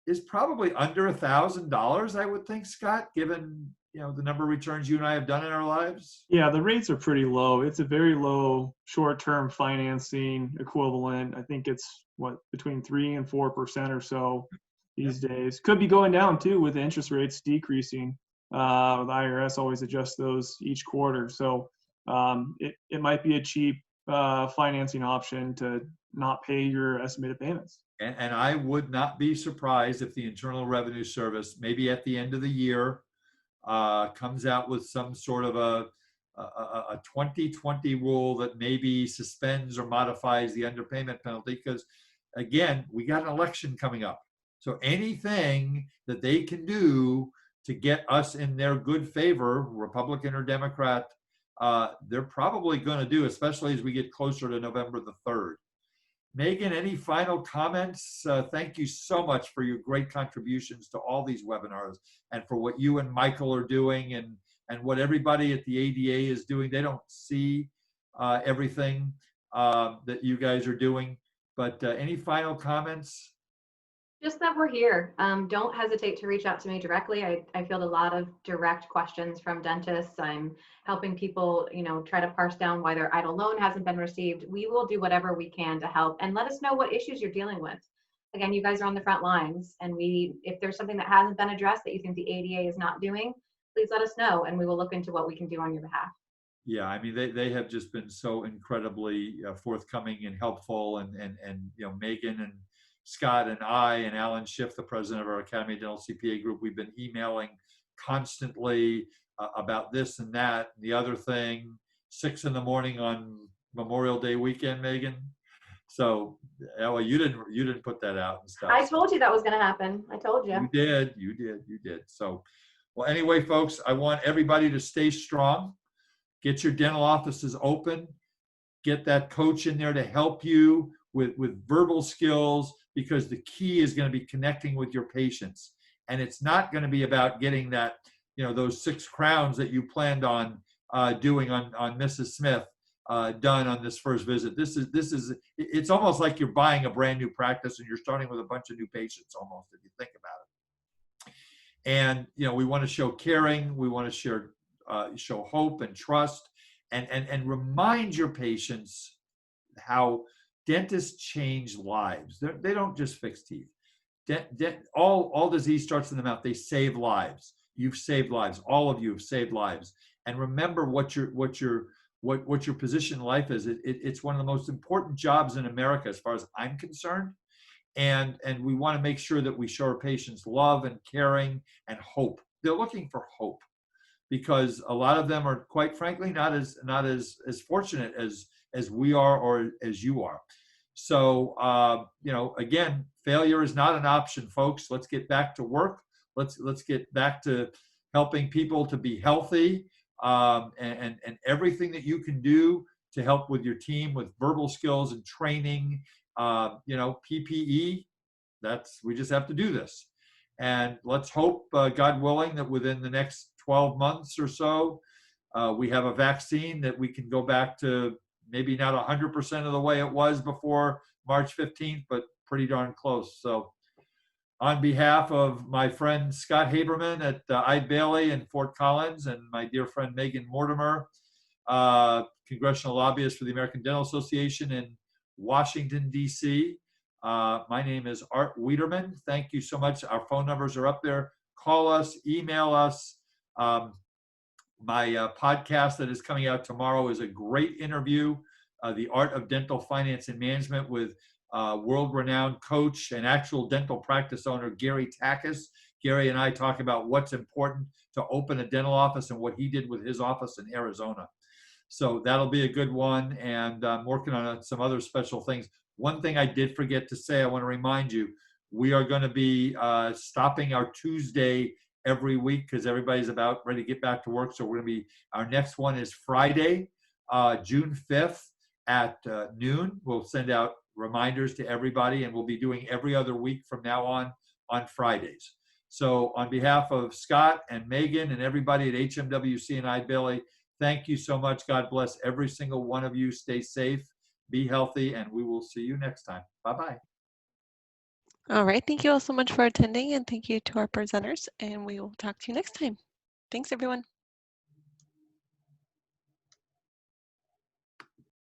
is probably under $1,000, I would think, Scott, given the number of returns you and I have done in our lives. Yeah, the rates are pretty low. It's a very low short-term financing equivalent. I think it's between 3% and 4% or so these days. Could be going down too with the interest rates decreasing. The IRS always adjusts those each quarter, so it might be a cheap financing option to not pay your estimated payments. And I would not be surprised if the Internal Revenue Service, maybe at the end of the year, comes out with some sort of a 2020 rule that maybe suspends or modifies the underpayment penalty, because again, we got an election coming up. So anything that they can do to get us in their good favor, Republican or Democrat, they're probably going to do, especially as we get closer to November the 3rd. Megan, any final comments? Thank you so much for your great contributions to all these webinars, and for what you and Michael are doing, and what everybody at the ADA is doing. They don't see everything that you guys are doing, but any final comments? Just that we're here. Don't hesitate to reach out to me directly. I field a lot of direct questions from dentists. I'm helping people, try to parse down why their EIDL loan hasn't been received. We will do whatever we can to help, and let us know what issues you're dealing with. Again, you guys are on the front lines, and if there's something that hasn't been addressed that you think the ADA is not doing, please let us know, and we will look into what we can do on your behalf. Yeah, I mean, they have just been so incredibly forthcoming and helpful, and Megan and Scott and I and Alan Schiff, the president of our Academy of Dental CPA group, we've been emailing constantly. about this and that, and the other thing, 6 a.m. on Memorial Day weekend, Megan. So, well, you didn't put that out and stuff. I told you that was going to happen. I told you. You did. So, well, anyway, folks, I want everybody to stay strong. Get your dental offices open. Get that coach in there to help you with verbal skills, because the key is going to be connecting with your patients. And it's not going to be about getting that, those 6 crowns that you planned on doing on Mrs. Smith done on this first visit. It's almost like you're buying a brand new practice and you're starting with a bunch of new patients almost, if you think about it. And, we want to show caring. We want to show hope and trust, and remind your patients how dentists change lives. They don't just fix teeth. All disease starts in the mouth. They save lives. You've saved lives. All of you have saved lives. And remember what your position in life is. It's one of the most important jobs in America, as far as I'm concerned. And we want to make sure that we show our patients love and caring and hope. They're looking for hope, because a lot of them are, quite frankly, not as fortunate as we are or as you are. So, again, failure is not an option, folks. Let's get back to work. Let's get back to helping people to be healthy, and everything that you can do to help with your team with verbal skills and training, PPE. We just have to do this. And let's hope, God willing, that within the next 12 months or so, we have a vaccine that we can go back to, maybe not 100% of the way it was before March 15th, but pretty darn close. So on behalf of my friend Scott Haberman at Eide Bailly in Fort Collins, and my dear friend Megan Mortimer, congressional lobbyist for the American Dental Association in Washington, D.C., my name is Art Wiederman. Thank you so much. Our phone numbers are up there. Call us, email us. My podcast that is coming out tomorrow is a great interview, The Art of Dental Finance and Management, with world-renowned coach and actual dental practice owner, Gary Takis. Gary and I talk about what's important to open a dental office and what he did with his office in Arizona. So that'll be a good one, and I'm working on some other special things. One thing I did forget to say, I want to remind you, we are going to be stopping our Tuesday every week, because everybody's about ready to get back to work. So we're going to be, our next one is Friday, June 5th at noon. We'll send out reminders to everybody, and we'll be doing every other week from now on Fridays. So on behalf of Scott and Megan and everybody at HMWC and Eide Bailly, thank you so much. God bless every single one of you. Stay safe, be healthy, and we will see you next time. Bye-bye. All right. Thank you all so much for attending, and thank you to our presenters, and we will talk to you next time. Thanks, everyone.